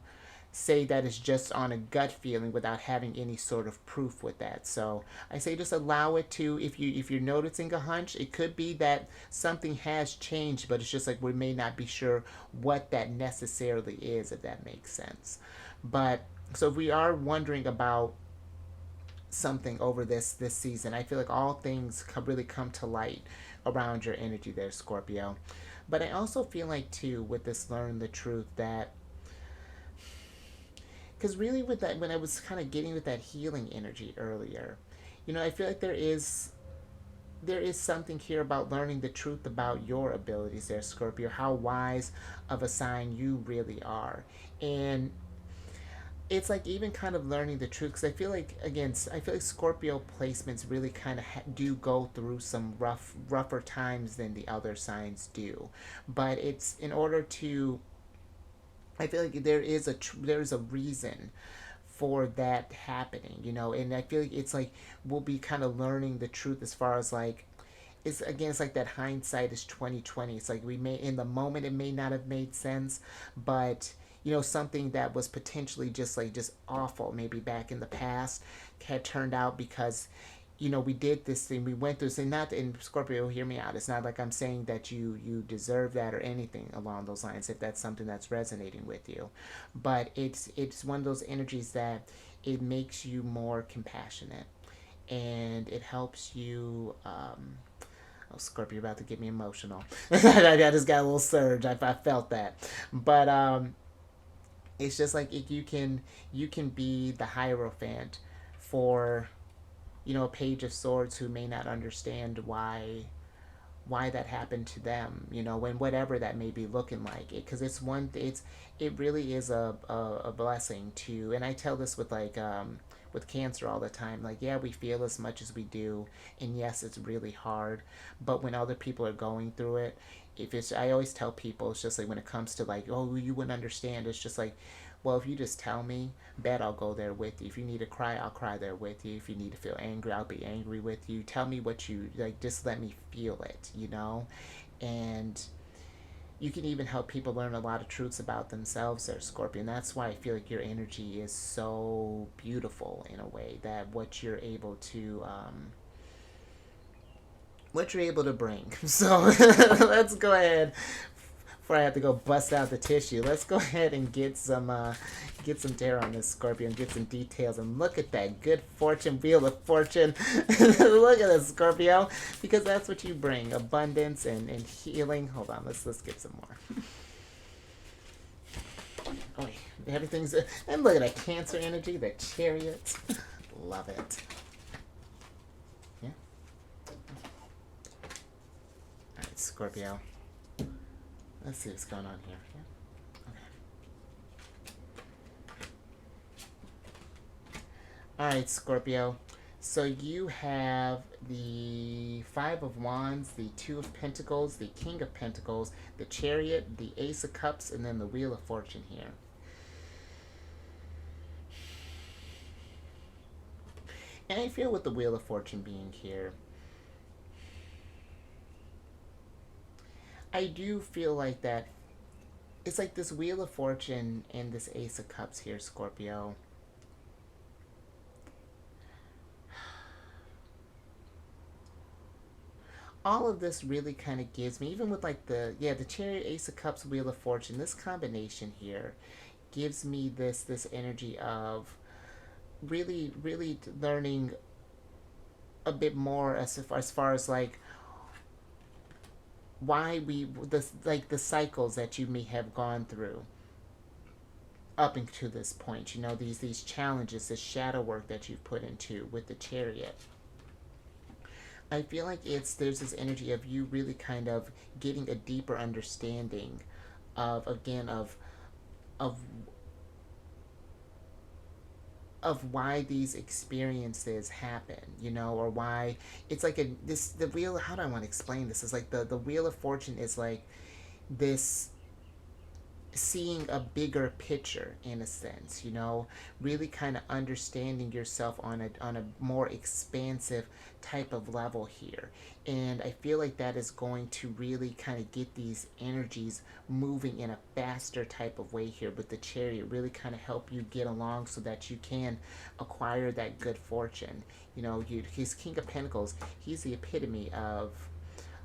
say that it's just on a gut feeling without having any sort of proof with that. So I say just allow it to, if you're noticing a hunch, it could be that something has changed, but it's just like we may not be sure what that necessarily is, if that makes sense. But so if we are wondering about something over this season, I feel like all things really come to light around your energy there, Scorpio. But I also feel like too, with this learn the truth, that because really with that, when I was kind of getting with that healing energy earlier, you know, I feel like there is something here about learning the truth about your abilities there, Scorpio, how wise of a sign you really are. And it's like even kind of learning the truth, because I feel like, again, I feel like Scorpio placements really kind of do go through some rougher times than the other signs do. But it's in order to, I feel like there is a reason for that happening, you know. And I feel like it's like we'll be kind of learning the truth as far as like, it's again, it's like that hindsight is 2020. It's like we may, in the moment it may not have made sense, but you know, something that was potentially just awful maybe back in the past had turned out because, you know, we did this thing, we went through this, and not, in Scorpio, hear me out, it's not like I'm saying that you deserve that or anything along those lines, if that's something that's resonating with you. But it's one of those energies that it makes you more compassionate, and it helps you, oh, Scorpio, you're about to get me emotional. I just got a little surge. I felt that. But it's just like you can be the hierophant for, you know, a page of swords who may not understand why that happened to them, you know, when whatever that may be looking like it, because it really is a blessing to, and I tell this with cancer all the time, like, yeah, we feel as much as we do, and yes, it's really hard, but when other people are going through it, if it's, I always tell people, it's just like when it comes to like, oh, you wouldn't understand, it's just like, well, if you just tell me, bet I'll go there with you. If you need to cry, I'll cry there with you. If you need to feel angry, I'll be angry with you. Tell me what you like, just let me feel it, you know? And you can even help people learn a lot of truths about themselves there, Scorpion. That's why I feel like your energy is so beautiful in a way, that what you're able to bring. So let's go ahead, before I have to go bust out the tissue. Let's go ahead and get some tarot on this, Scorpio, and get some details. And look at that good fortune, wheel of fortune. Look at this, Scorpio, because that's what you bring: abundance and healing. Hold on, let's get some more. Oh, wait, everything's, and look at that Cancer energy, the Chariot. Love it. Yeah. All right, Scorpio. Let's see what's going on here. Yeah. Okay. All right, Scorpio. So you have the Five of Wands, the Two of Pentacles, the King of Pentacles, the Chariot, the Ace of Cups, and then the Wheel of Fortune here. And I feel with the Wheel of Fortune being here, I do feel like that it's like this Wheel of Fortune and this Ace of Cups here, Scorpio. All of this really kind of gives me, even with like the Chariot, Ace of Cups, Wheel of Fortune, this combination here gives me this energy of really learning a bit more as far as like why we the cycles that you may have gone through up into this point. You know, these challenges, this shadow work that you've put into with the Chariot. I feel like there's this energy of you really kind of getting a deeper understanding of, again, of why these experiences happen, you know, or why it's like the real, how do I want to explain this? Is like the Wheel of Fortune is like this seeing a bigger picture in a sense, you know, really kind of understanding yourself on a more expansive type of level here. And I feel like that is going to really kind of get these energies moving in a faster type of way here with the Chariot, really kind of help you get along so that you can acquire that good fortune. You know, he's King of Pentacles. He's the epitome of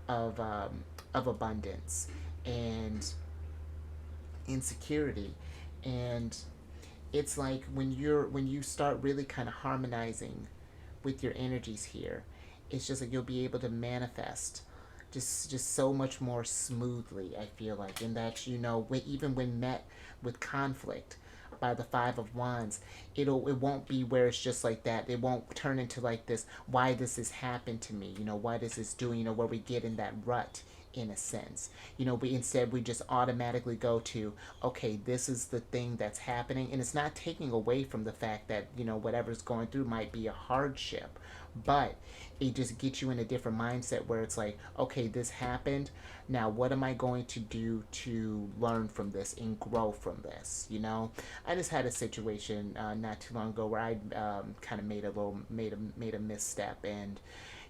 of abundance and insecurity. And it's like when you start really kind of harmonizing with your energies here, it's just like you'll be able to manifest just so much more smoothly, I feel like. And that, you know, even when met with conflict by the Five of Wands, it won't be where it's just like that. It won't turn into like this, why does this happen to me, you know, why does this do, you know, where we get in that rut in a sense. You know, we just automatically go to, okay, this is the thing that's happening. And it's not taking away from the fact that, you know, whatever's going through might be a hardship, but it just gets you in a different mindset where it's like, okay, this happened. Now, what am I going to do to learn from this and grow from this? You know, I just had a situation not too long ago where I kind of made a misstep, and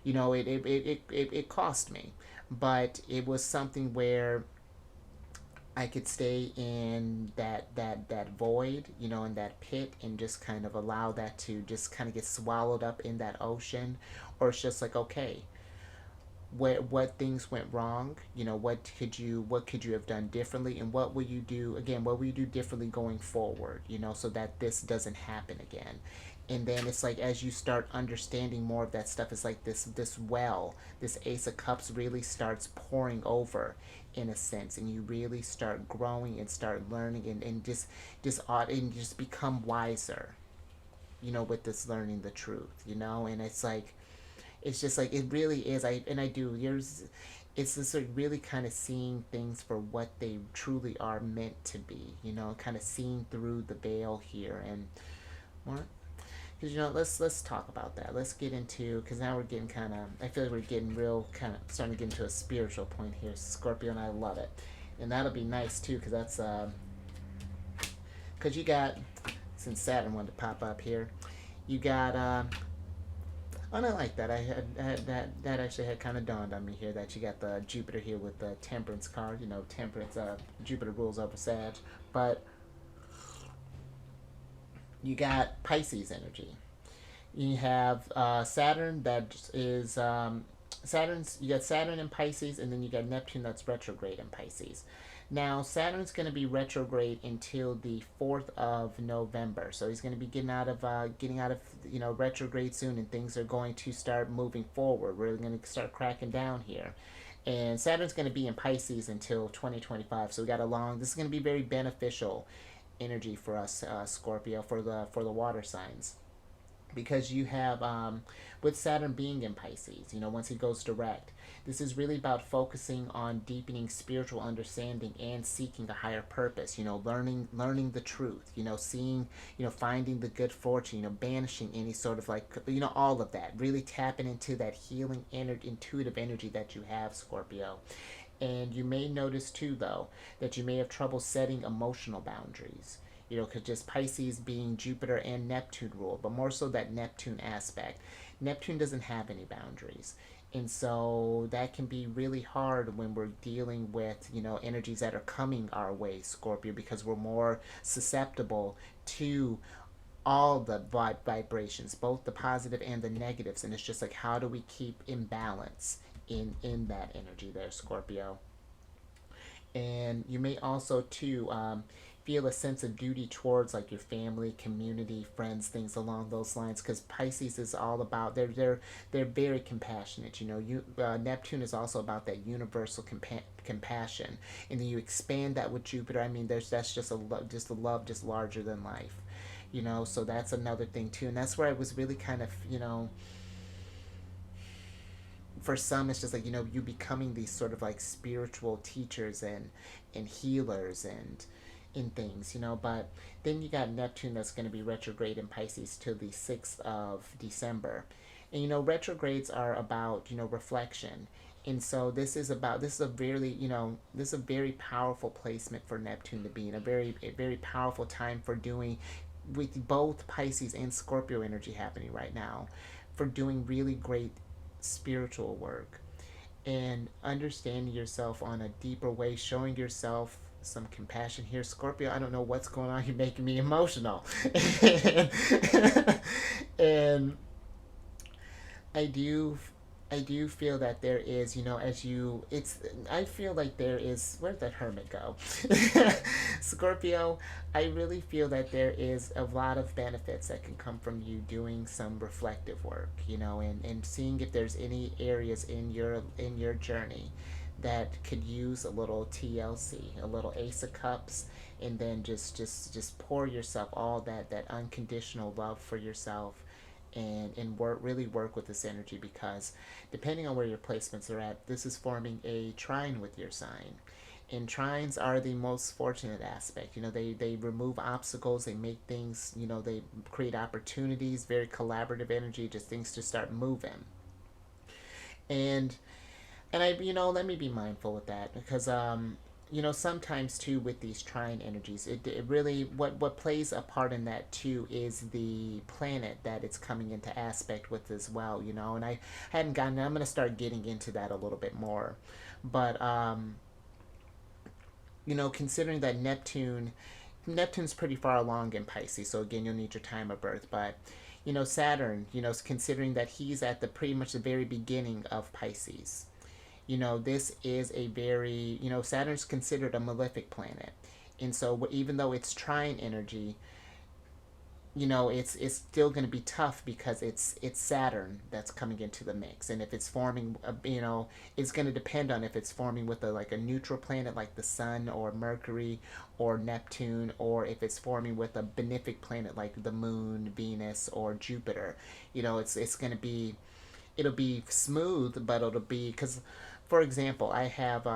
you know, it cost me, but it was something where I could stay in that void, you know, in that pit, and just kind of allow that to just kind of get swallowed up in that ocean. Or it's just like, okay, what things went wrong, you know, what could you have done differently, and what will you do again, what will you do differently going forward, you know, so that this doesn't happen again. And then it's like, as you start understanding more of that stuff, it's like this Ace of Cups really starts pouring over in a sense, and you really start growing and start learning, and just become wiser, you know, with this learning the truth, you know. And it's like, it's just like, it really is. I do yours. It's just like really kind of seeing things for what they truly are meant to be, you know, kind of seeing through the veil here. And what, because, you know, let's talk about that. Let's get into, because now we're getting kind of, I feel like we're getting real kind of starting to get into a spiritual point here, Scorpio, and I love it. And that'll be nice too, because that's because you got, since Saturn wanted to pop up here, you got oh, I like that. That actually had kind of dawned on me here, that you got the Jupiter here with the Temperance card. You know, Temperance, Jupiter rules over Sag, but you got Pisces energy. You have Saturn, that is Saturn's. You got Saturn in Pisces, and then you got Neptune that's retrograde in Pisces. Now, Saturn's going to be retrograde until the 4th of November. So he's going to be getting out of, you know, retrograde soon, and things are going to start moving forward. We're going to start cracking down here. And Saturn's going to be in Pisces until 2025. So we got a long, this is going to be very beneficial energy for us, Scorpio, for the water signs, because you have with Saturn being in Pisces, you know, once he goes direct, this is really about focusing on deepening spiritual understanding and seeking a higher purpose, you know, learning the truth, you know, seeing, you know, finding the good fortune, you know, banishing any sort of like, you know, all of that, really tapping into that healing intuitive energy that you have, Scorpio. And you may notice too, though, that you may have trouble setting emotional boundaries. You know, because just Pisces being Jupiter and Neptune rule, but more so that Neptune aspect. Neptune doesn't have any boundaries. And so that can be really hard when we're dealing with, energies that are coming our way, Scorpio, because we're more susceptible to all the vibrations, both the positive and the negatives. And it's just like, how do we keep in balance in that energy there, Scorpio? And you may also too feel a sense of duty towards like your family, community, friends, things along those lines, because Pisces is all about, they're very compassionate. Neptune is also about that universal compassion, and then you expand that with Jupiter. I mean, that's just a love just larger than life. So that's another thing too, and that's where I was really kind of, for some it's just like, you becoming these sort of like spiritual teachers and healers and in things, but then you got Neptune that's going to be retrograde in Pisces till the 6th of December. And retrogrades are about, reflection. And so this is a very, this is a very powerful placement for Neptune to be in, a very powerful time for doing, with both Pisces and Scorpio energy happening right now, for doing really great spiritual work and understanding yourself on a deeper way, showing yourself some compassion here, Scorpio. I don't know what's going on. You're making me emotional. And I do I do feel that there is, as you, I feel like there is, where'd that hermit go? Scorpio, I really feel that there is a lot of benefits that can come from you doing some reflective work, and seeing if there's any areas in your journey that could use a little TLC, a little Ace of Cups, and then just pour yourself all that unconditional love for yourself, and really work with this energy, because depending on where your placements are at, this is forming a trine with your sign. And trines are the most fortunate aspect. They remove obstacles, they make things, they create opportunities, very collaborative energy, just things to start moving. And I, let me be mindful with that, because sometimes too with these trine energies, it really, what plays a part in that too is the planet that it's coming into aspect with as well. And I hadn't gotten, I'm going to start getting into that a little bit more, but considering that Neptune's pretty far along in Pisces, so again, you'll need your time of birth. But Saturn, considering that he's at the pretty much the very beginning of Pisces, this is a very, Saturn's considered a malefic planet. And so even though it's trine energy, it's still going to be tough, because it's Saturn that's coming into the mix. And if it's forming, it's going to depend on if it's forming with a neutral planet like the Sun or Mercury or Neptune, or if it's forming with a benefic planet like the Moon, Venus, or Jupiter. It's going to be, it'll be smooth, but it'll be, because, for example, I have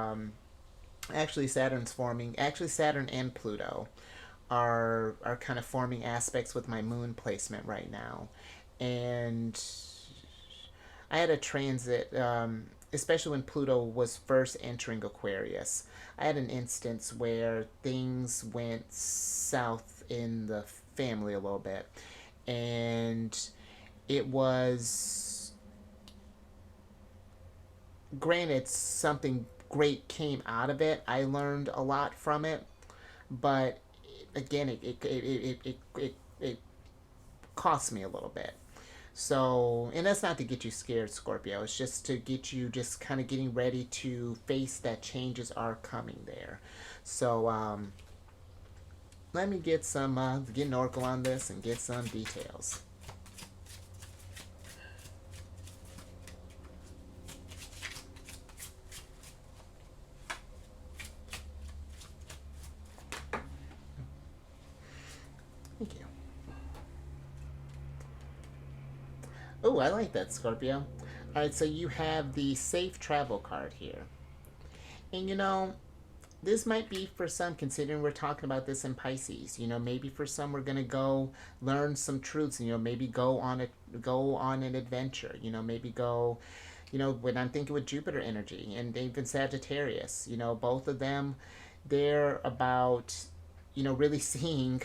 actually Saturn and Pluto are kind of forming aspects with my moon placement right now. And I had a transit, especially when Pluto was first entering Aquarius. I had an instance where things went south in the family a little bit. And it was, granted, something great came out of it. I learned a lot from it, but again, it cost me a little bit. So, and that's not to get you scared, Scorpio. It's just to get you just kind of getting ready to face that changes are coming there. So, let me get an oracle on this and get some details. Thank you. Oh, I like that, Scorpio. Alright, so you have the safe travel card here. And this might be for some, considering we're talking about this in Pisces. Maybe for some we're gonna go learn some truths. Maybe go on an adventure. Maybe go. When I'm thinking with Jupiter energy and even Sagittarius. Both of them, they're about really seeing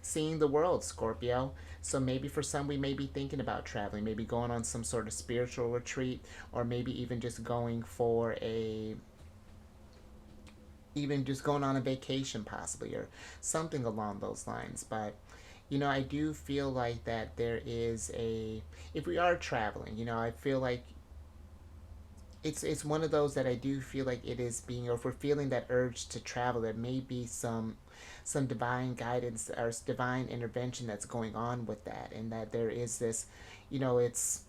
seeing the world, Scorpio. So maybe for some, we may be thinking about traveling, maybe going on some sort of spiritual retreat, or maybe even just going on a vacation, possibly, or something along those lines. But I do feel like that there is if we are traveling, I feel like it's one of those that I do feel like it is being, or if we're feeling that urge to travel, there may be some divine guidance or divine intervention that's going on with that, and that there is this, it's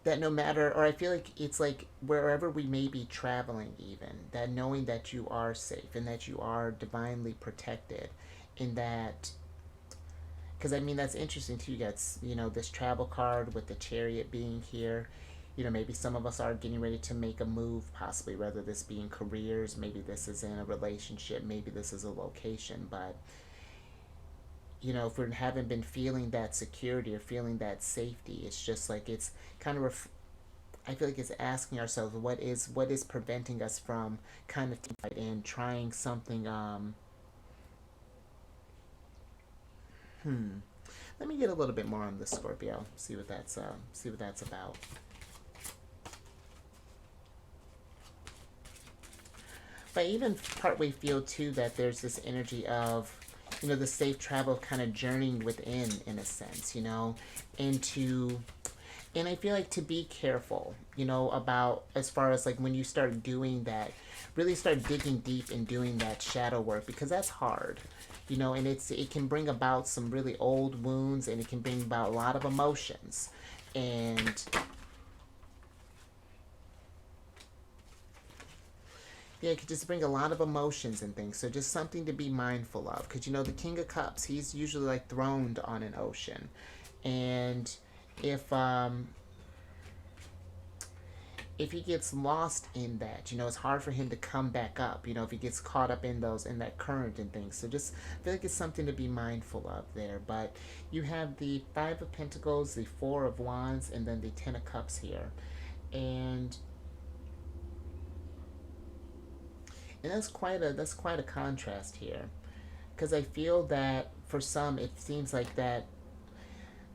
that no matter, or I feel like it's like wherever we may be traveling, even that knowing that you are safe and that you are divinely protected, in that, because I mean that's interesting too. You got this travel card with the Chariot being here. Maybe some of us are getting ready to make a move, possibly, whether this be in careers, maybe this is in a relationship, maybe this is a location. But if we haven't been feeling that security or feeling that safety, it's just like it's kind of I feel like it's asking ourselves what is preventing us from kind of and trying something. Hmm. Let me get a little bit more on this, Scorpio. See what that's about. But I even partway feel too that there's this energy of, the safe travel kind of journeying within, in a sense, into, and I feel like to be careful, about as far as like when you start doing that, really start digging deep and doing that shadow work, because that's hard, and it can bring about some really old wounds, and it can bring about a lot of emotions, and yeah, it could just bring a lot of emotions and things. So just something to be mindful of, because the King of Cups, he's usually like throned on an ocean, and if if he gets lost in that, it's hard for him to come back up. If he gets caught up in that current and things. So just I feel like it's something to be mindful of there. But you have the Five of Pentacles, the Four of Wands, and then the Ten of Cups here, and that's quite a contrast here, because I feel that for some it seems like that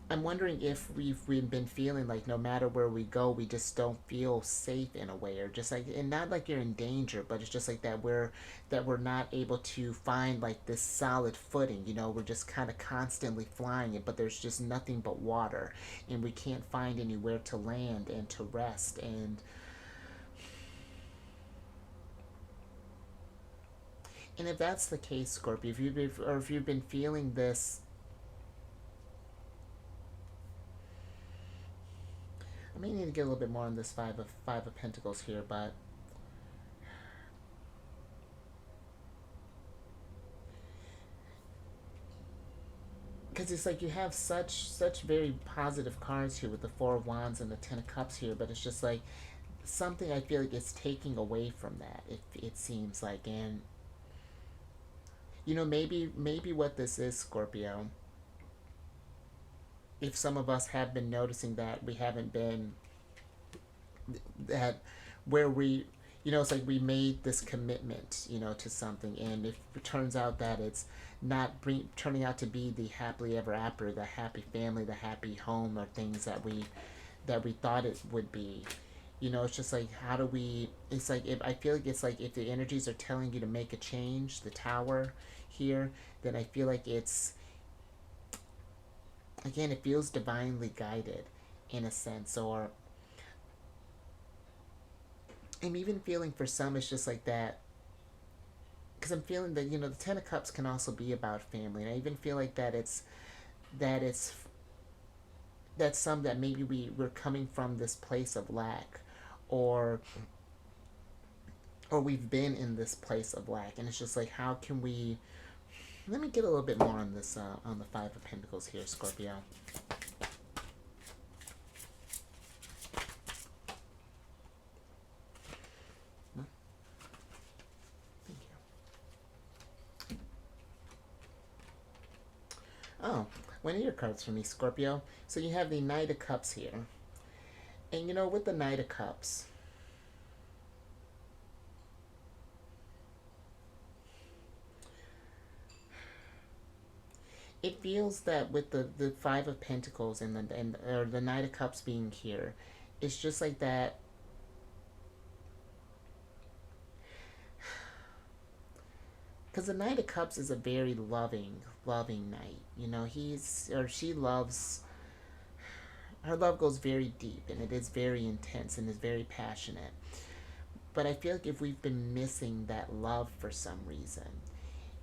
I'm wondering if we've been feeling like no matter where we go, we just don't feel safe in a way, or just like, and not like you're in danger, but it's just like that we're not able to find like this solid footing. We're just kind of constantly flying it, but there's just nothing but water, and we can't find anywhere to land and to rest. And if that's the case, Scorpio, if you've been feeling this, I may need to get a little bit more on this Five of Pentacles here, but because it's like you have such very positive cards here with the Four of Wands and the Ten of Cups here, but it's just like something I feel like it's taking away from that. It seems like, and maybe what this is, Scorpio, if some of us have been noticing that we haven't been, that where we, it's like we made this commitment, to something, and if it turns out that it's not turning out to be the happily ever after, the happy family, the happy home, or things that we thought it would be. It's just like, how do we, it's like, if I feel like it's like if the energies are telling you to make a change, the Tower here, then I feel like it's, again, it feels divinely guided, in a sense. Or I'm even feeling for some it's just like that, because I'm feeling that the Ten of Cups can also be about family, and I even feel like that it's that some that maybe we're coming from this place of lack, or we've been in this place of lack, and it's just like, how can we, let me get a little bit more on this, on the Five of Pentacles here, Scorpio. Thank you. Oh, one of your cards for me, Scorpio. So you have the Knight of Cups here. And with the Knight of Cups, it feels that with the Five of Pentacles and or the Knight of Cups being here, it's just like that. Because the Knight of Cups is a very loving knight. You know, he's or she loves. Her love goes very deep and it is very intense and is very passionate. But I feel like if we've been missing that love for some reason,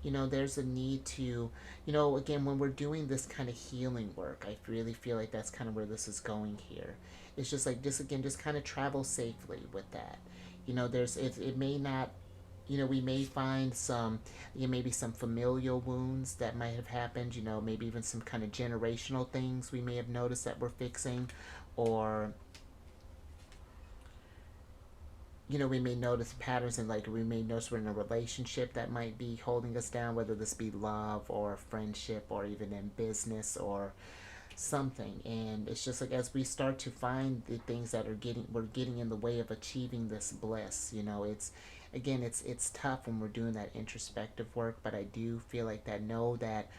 you know, there's a need to, you know, again, when we're doing this kind of healing work, I really feel like that's kind of where this is going here. It's just like, just again, just kind of travel safely with that. You know, it may not, you know, we may find some, you know, maybe some familial wounds that might have happened, you know, maybe even some kind of generational things we may have noticed that we're fixing, or you know, we may notice patterns and like we may notice we're in a relationship that might be holding us down, whether this be love or friendship or even in business or something. And it's just like as we start to find the things that are we're getting in the way of achieving this bliss, you know, it's again it's tough when we're doing that introspective work, but I do feel like that know that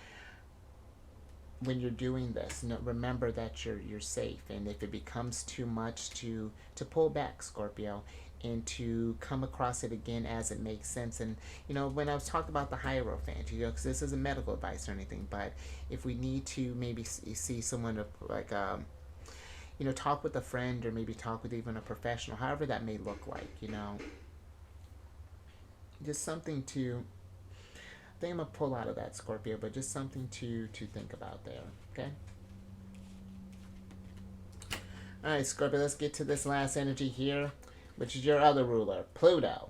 when you're doing this, remember that you're safe, and if it becomes too much to pull back, Scorpio, and to come across it again as it makes sense. And you know, when I was talking about the Hierophant, you know, because this isn't medical advice or anything, but if we need to maybe see someone to like you know, talk with a friend or maybe talk with even a professional, however that may look like, you know, just something to I think I'm gonna pull out of that, Scorpio, but just something to think about there. Okay. All right, Scorpio. Let's get to this last energy here, which is your other ruler, Pluto.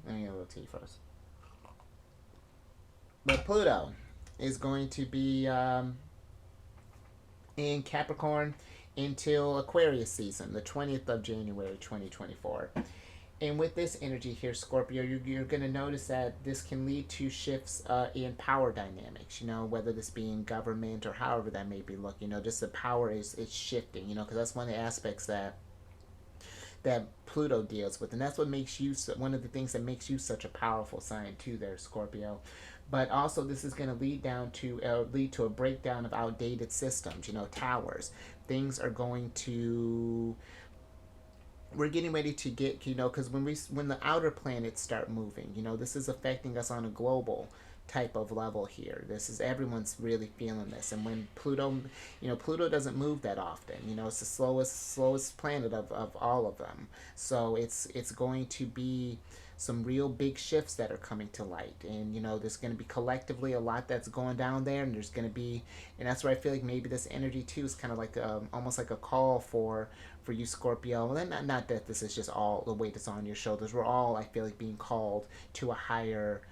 Let me get a little tea first. But Pluto is going to be in Capricorn until Aquarius season, the 20th of January, 2024. And with this energy here, Scorpio, you're going to notice that this can lead to shifts in power dynamics, you know, whether this be in government or however that may be looking, you know, just the power is shifting, you know, because that's one of the aspects that Pluto deals with. And that's what makes you, one of the things that makes you such a powerful sign too there, Scorpio. But also this is going to lead to a breakdown of outdated systems, you know, towers. Things are going to we're getting ready to get, you know, because when the outer planets start moving, you know, this is affecting us on a global type of level here. This is everyone's really feeling this. And when Pluto, you know, Pluto doesn't move that often, you know, it's the slowest planet of all of them. So it's going to be some real big shifts that are coming to light. And you know, there's going to be collectively a lot that's going down there, and there's going to be, and that's where I feel like maybe this energy too is kind of like almost like a call for you, Scorpio. And not that this is just all the weight that's on your shoulders. We're all, I feel like, being called to a higher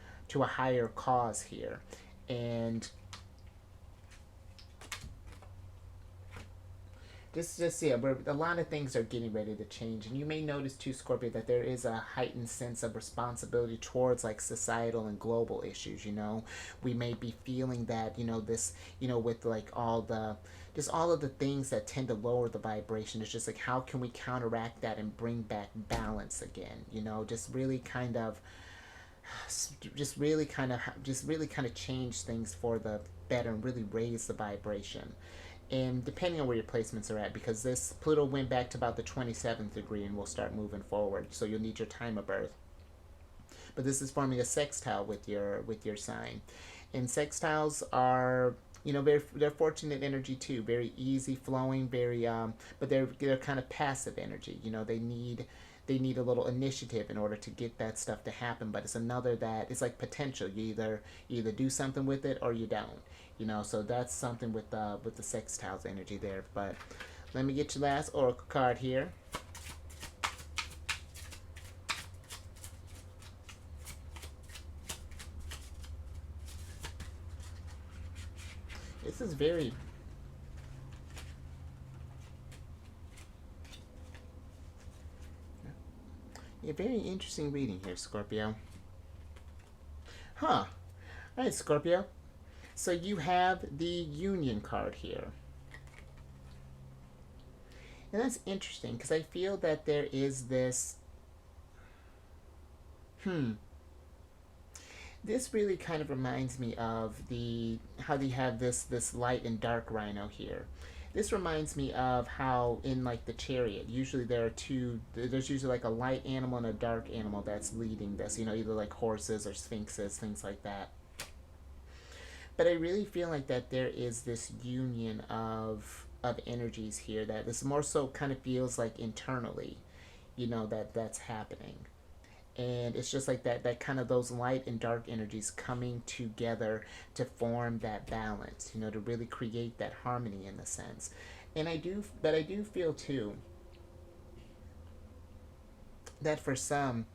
cause here. And just yeah, where a lot of things are getting ready to change. And you may notice too, Scorpio, that there is a heightened sense of responsibility towards like societal and global issues. You know, we may be feeling that, you know, this, you know, with like all of the things that tend to lower the vibration. It's just like, how can we counteract that and bring back balance again? You know, just really kind of change things for the better and really raise the vibration. And depending on where your placements are at, because this Pluto went back to about the 27th degree and will start moving forward, so you'll need your time of birth. But this is forming a sextile with your sign, and sextiles are, you know, they're fortunate energy too, very easy flowing, very but they're kind of passive energy. You know, they need a little initiative in order to get that stuff to happen. But it's another that it's like potential. You either do something with it or you don't. You know, so that's something with the sextiles energy there. But let me get your last oracle card here. This is very very interesting reading here, Scorpio. Huh. All right, Scorpio. So you have the Union card here. And that's interesting because I feel that there is this This really kind of reminds me of the how they have this light and dark rhino here. This reminds me of how in like the chariot, usually there are two. There's usually like a light animal and a dark animal that's leading this. You know, either like horses or sphinxes, things like that. But I really feel like that there is this union of energies here that this more so kind of feels like internally, you know, that's happening. And it's just like that kind of those light and dark energies coming together to form that balance, you know, to really create that harmony in a sense. And I do feel too that for some,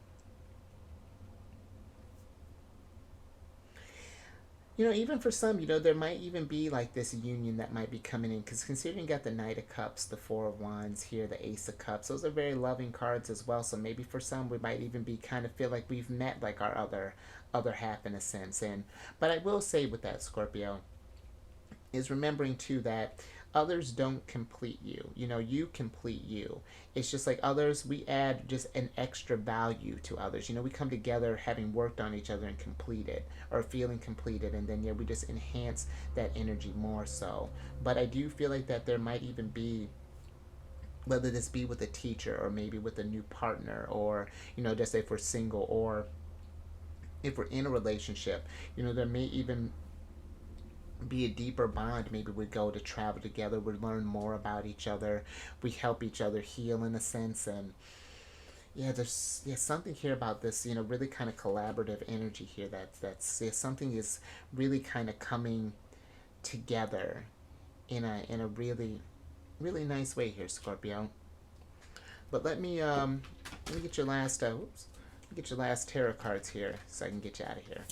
you know, even for some, you know, there might even be like this union that might be coming in, because considering you got the Knight of Cups, the Four of Wands here, the Ace of Cups, those are very loving cards as well. So maybe for some, we might even be kind of feel like we've met like our other half in a sense. And but I will say with that, Scorpio, is remembering too that others don't complete you. You know, you complete you. It's just like others, we add just an extra value to others. You know, we come together having worked on each other and completed or feeling completed, and then yeah, we just enhance that energy more so. But I do feel like that there might even be, whether this be with a teacher or maybe with a new partner, or you know, just if we're single or if we're in a relationship, you know, there may even be a deeper bond. Maybe we go to travel together, we learn more about each other, we help each other heal in a sense. And yeah, there's yeah something here about this, you know, really kind of collaborative energy here. That's yeah, something is really kind of coming together in a really really nice way here, Scorpio. But let me get your last oops, let me get your last tarot cards here so I can get you out of here.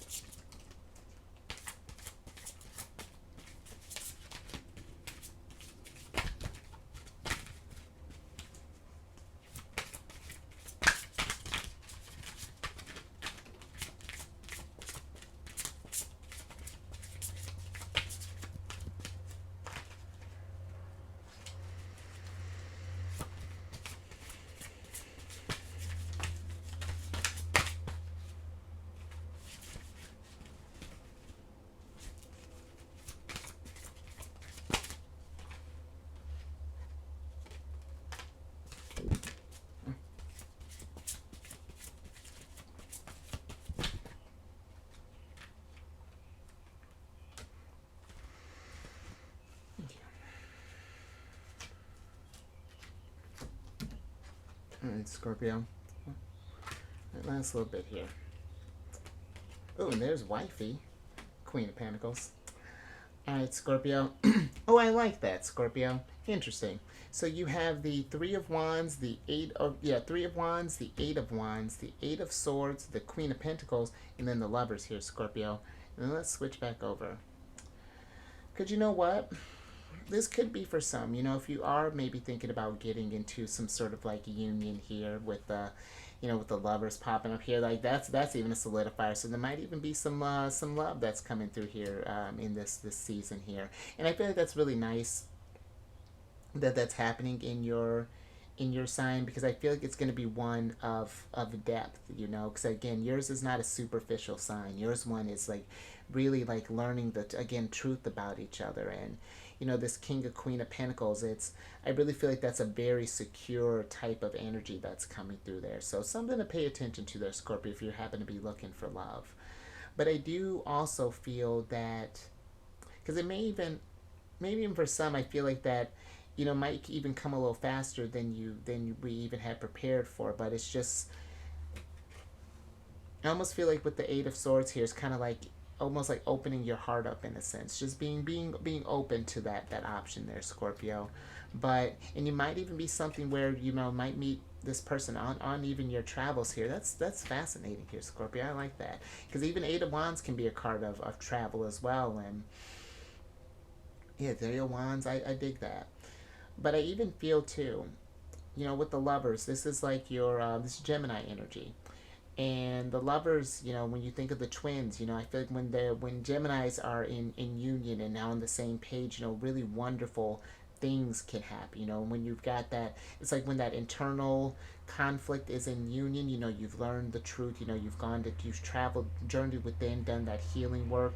All right, Scorpio. That last little bit here. Oh, and there's Wifey, Queen of Pentacles. All right, Scorpio. Oh, I like that, Scorpio. Interesting. So you have the Three of Wands, the Three of Wands, the Eight of Wands, the Eight of Swords, the Queen of Pentacles, and then the Lovers here, Scorpio. And then let's switch back over. Because you know what? This could be for some. You know, if you are maybe thinking about getting into some sort of like union here with the, you know, with the Lovers popping up here, like that's even a solidifier. So there might even be some love that's coming through here in this season here, and I feel like that's really nice that that's happening in your sign, because I feel like it's going to be one of depth, you know, because again, yours is not a superficial sign. Yours one is like really like learning the again truth about each other. And you know, this King of Queen of Pentacles, it's I really feel like that's a very secure type of energy that's coming through there. So something to pay attention to there, Scorpio, if you happen to be looking for love. But I do also feel that, because it may even maybe even for some, I feel like that, you know, might even come a little faster than we even had prepared for. But it's just I almost feel like with the Eight of Swords here, it's kind of like almost like opening your heart up in a sense, just being open to that option there, Scorpio. But and you might even be something where you know might meet this person on even your travels here. That's fascinating here, Scorpio. I like that, because even Eight of Wands can be a card of travel as well. And yeah, Three of Wands, I dig that. But I even feel too, you know, with the Lovers, this is like your this Gemini energy. And the Lovers, you know, when you think of the twins, you know, I feel like when Geminis are in union and now on the same page, you know, really wonderful things can happen. You know, when you've got that, it's like when that internal conflict is in union. You know, you've learned the truth. You know, you've traveled, journeyed within, done that healing work.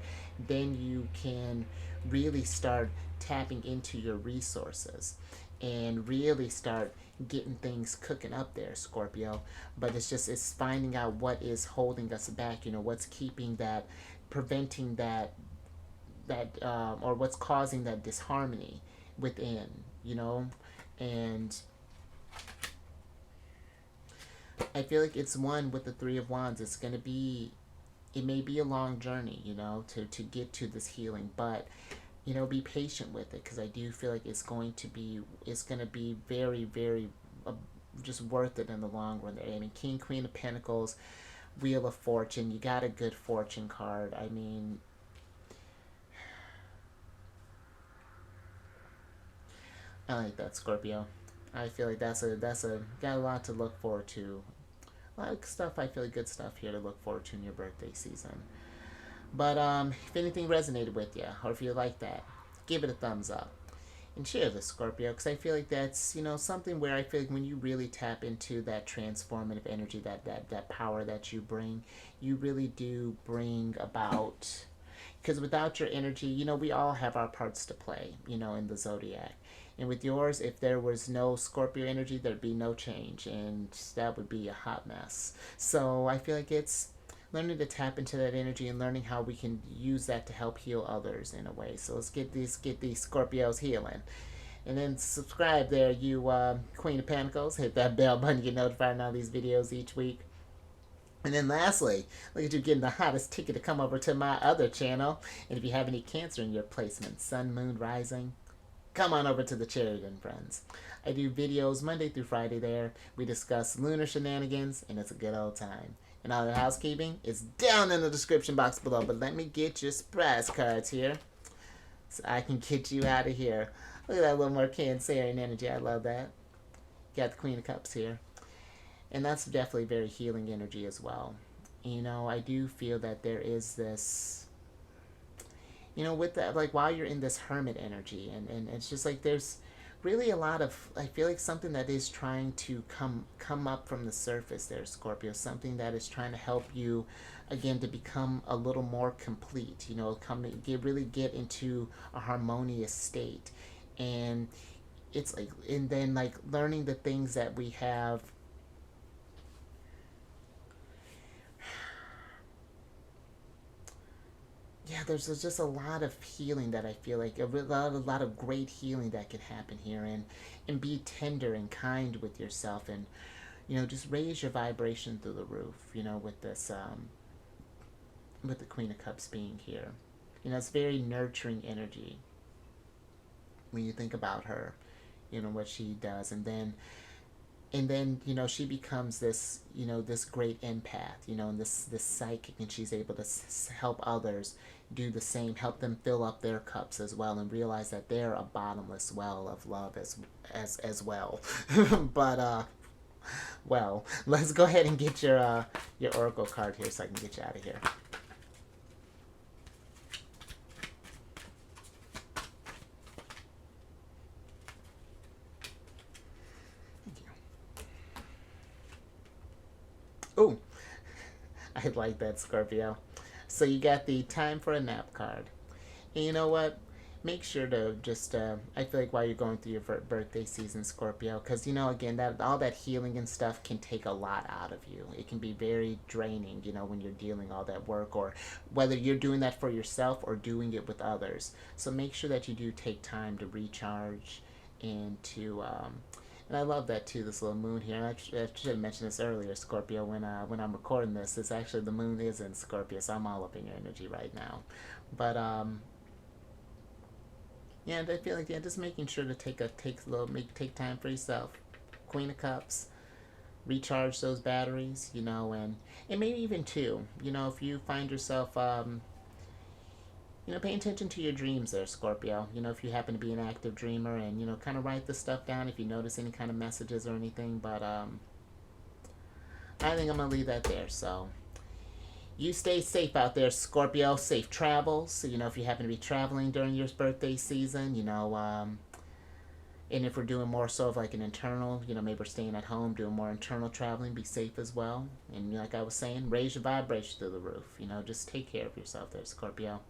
Then you can really start tapping into your resources and really start getting things cooking up there, Scorpio. But it's finding out what is holding us back. You know, what's keeping that, preventing that or what's causing that disharmony within, you know. And I feel like it's one with the Three of Wands. It may be a long journey, you know, to get to this healing, but you know, be patient with it, because I do feel like it's going to be very, very just worth it in the long run. I mean, King, Queen of Pentacles, Wheel of Fortune. You got a good fortune card. I mean, I like that, Scorpio. I feel like that's got a lot to look forward to. A lot of stuff. I feel like good stuff here to look forward to in your birthday season. But if anything resonated with you, or if you like that, give it a thumbs up and share this, Scorpio, because I feel like that's, you know, something where I feel like when you really tap into that transformative energy, that power that you bring, you really do bring about. Because without your energy, you know, we all have our parts to play, you know, in the zodiac. And with yours, if there was no Scorpio energy, there'd be no change, and that would be a hot mess. So I feel like it's learning to tap into that energy and learning how we can use that to help heal others in a way. So let's get these Scorpios healing. And then subscribe there, you Queen of Pentacles. Hit that bell button to get notified on all these videos each week. And then lastly, look at you getting the hottest ticket to come over to my other channel. And if you have any Cancer in your placement, Sun, Moon, Rising, come on over to the Cherryden, friends. I do videos Monday through Friday there. We discuss lunar shenanigans, and it's a good old time. And all the housekeeping is down in the description box below. But let me get your surprise cards here, so I can get you out of here. Look at that little more Cancerian energy. I love that. Got the Queen of Cups here. And that's definitely very healing energy as well. You know, I do feel that there is this, you know, with that, like, while you're in this hermit energy, and it's just like there's really a lot of, I feel like something that is trying to come up from the surface there, Scorpio. Something that is trying to help you, again, to become a little more complete, you know, really get into a harmonious state. And it's like, and then like learning the things that we have. Yeah, there's just a lot of healing that I feel like a lot of great healing that can happen here, and be tender and kind with yourself, and you know, just raise your vibration through the roof. You know, with this with the Queen of Cups being here, you know, it's very nurturing energy when you think about her. You know what she does, and then you know, she becomes this, you know, this great empath, you know, and this psychic, and she's able to help others do the same, help them fill up their cups as well, and realize that they're a bottomless well of love as well. But well, let's go ahead and get your oracle card here so I can get you out of here. Oh, I like that, Scorpio. So you got the Time for a Nap card. And you know what? Make sure to just, I feel like while you're going through your birthday season, Scorpio, because, you know, again, that all that healing and stuff can take a lot out of you. It can be very draining, you know, when you're dealing all that work, or whether you're doing that for yourself or doing it with others. So make sure that you do take time to recharge and to, and I love that too, this little moon here. And I should have mentioned this earlier, Scorpio, when I'm recording this. It's actually, the moon is in Scorpio, so I'm all up in your energy right now. But yeah, I feel like, yeah, just making sure to take time for yourself. Queen of Cups, recharge those batteries, you know, and maybe even two, you know, if you find yourself you know, pay attention to your dreams there, Scorpio. You know, if you happen to be an active dreamer, and, you know, kind of write this stuff down if you notice any kind of messages or anything. But I think I'm going to leave that there. So you stay safe out there, Scorpio. Safe travels. So, you know, if you happen to be traveling during your birthday season, you know, And if we're doing more so of like an internal, maybe we're staying at home, doing more internal traveling, be safe as well. And like I was saying, raise your vibration through the roof. Just take care of yourself there, Scorpio.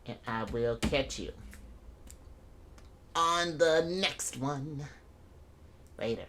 And I will catch you on the next one. Later.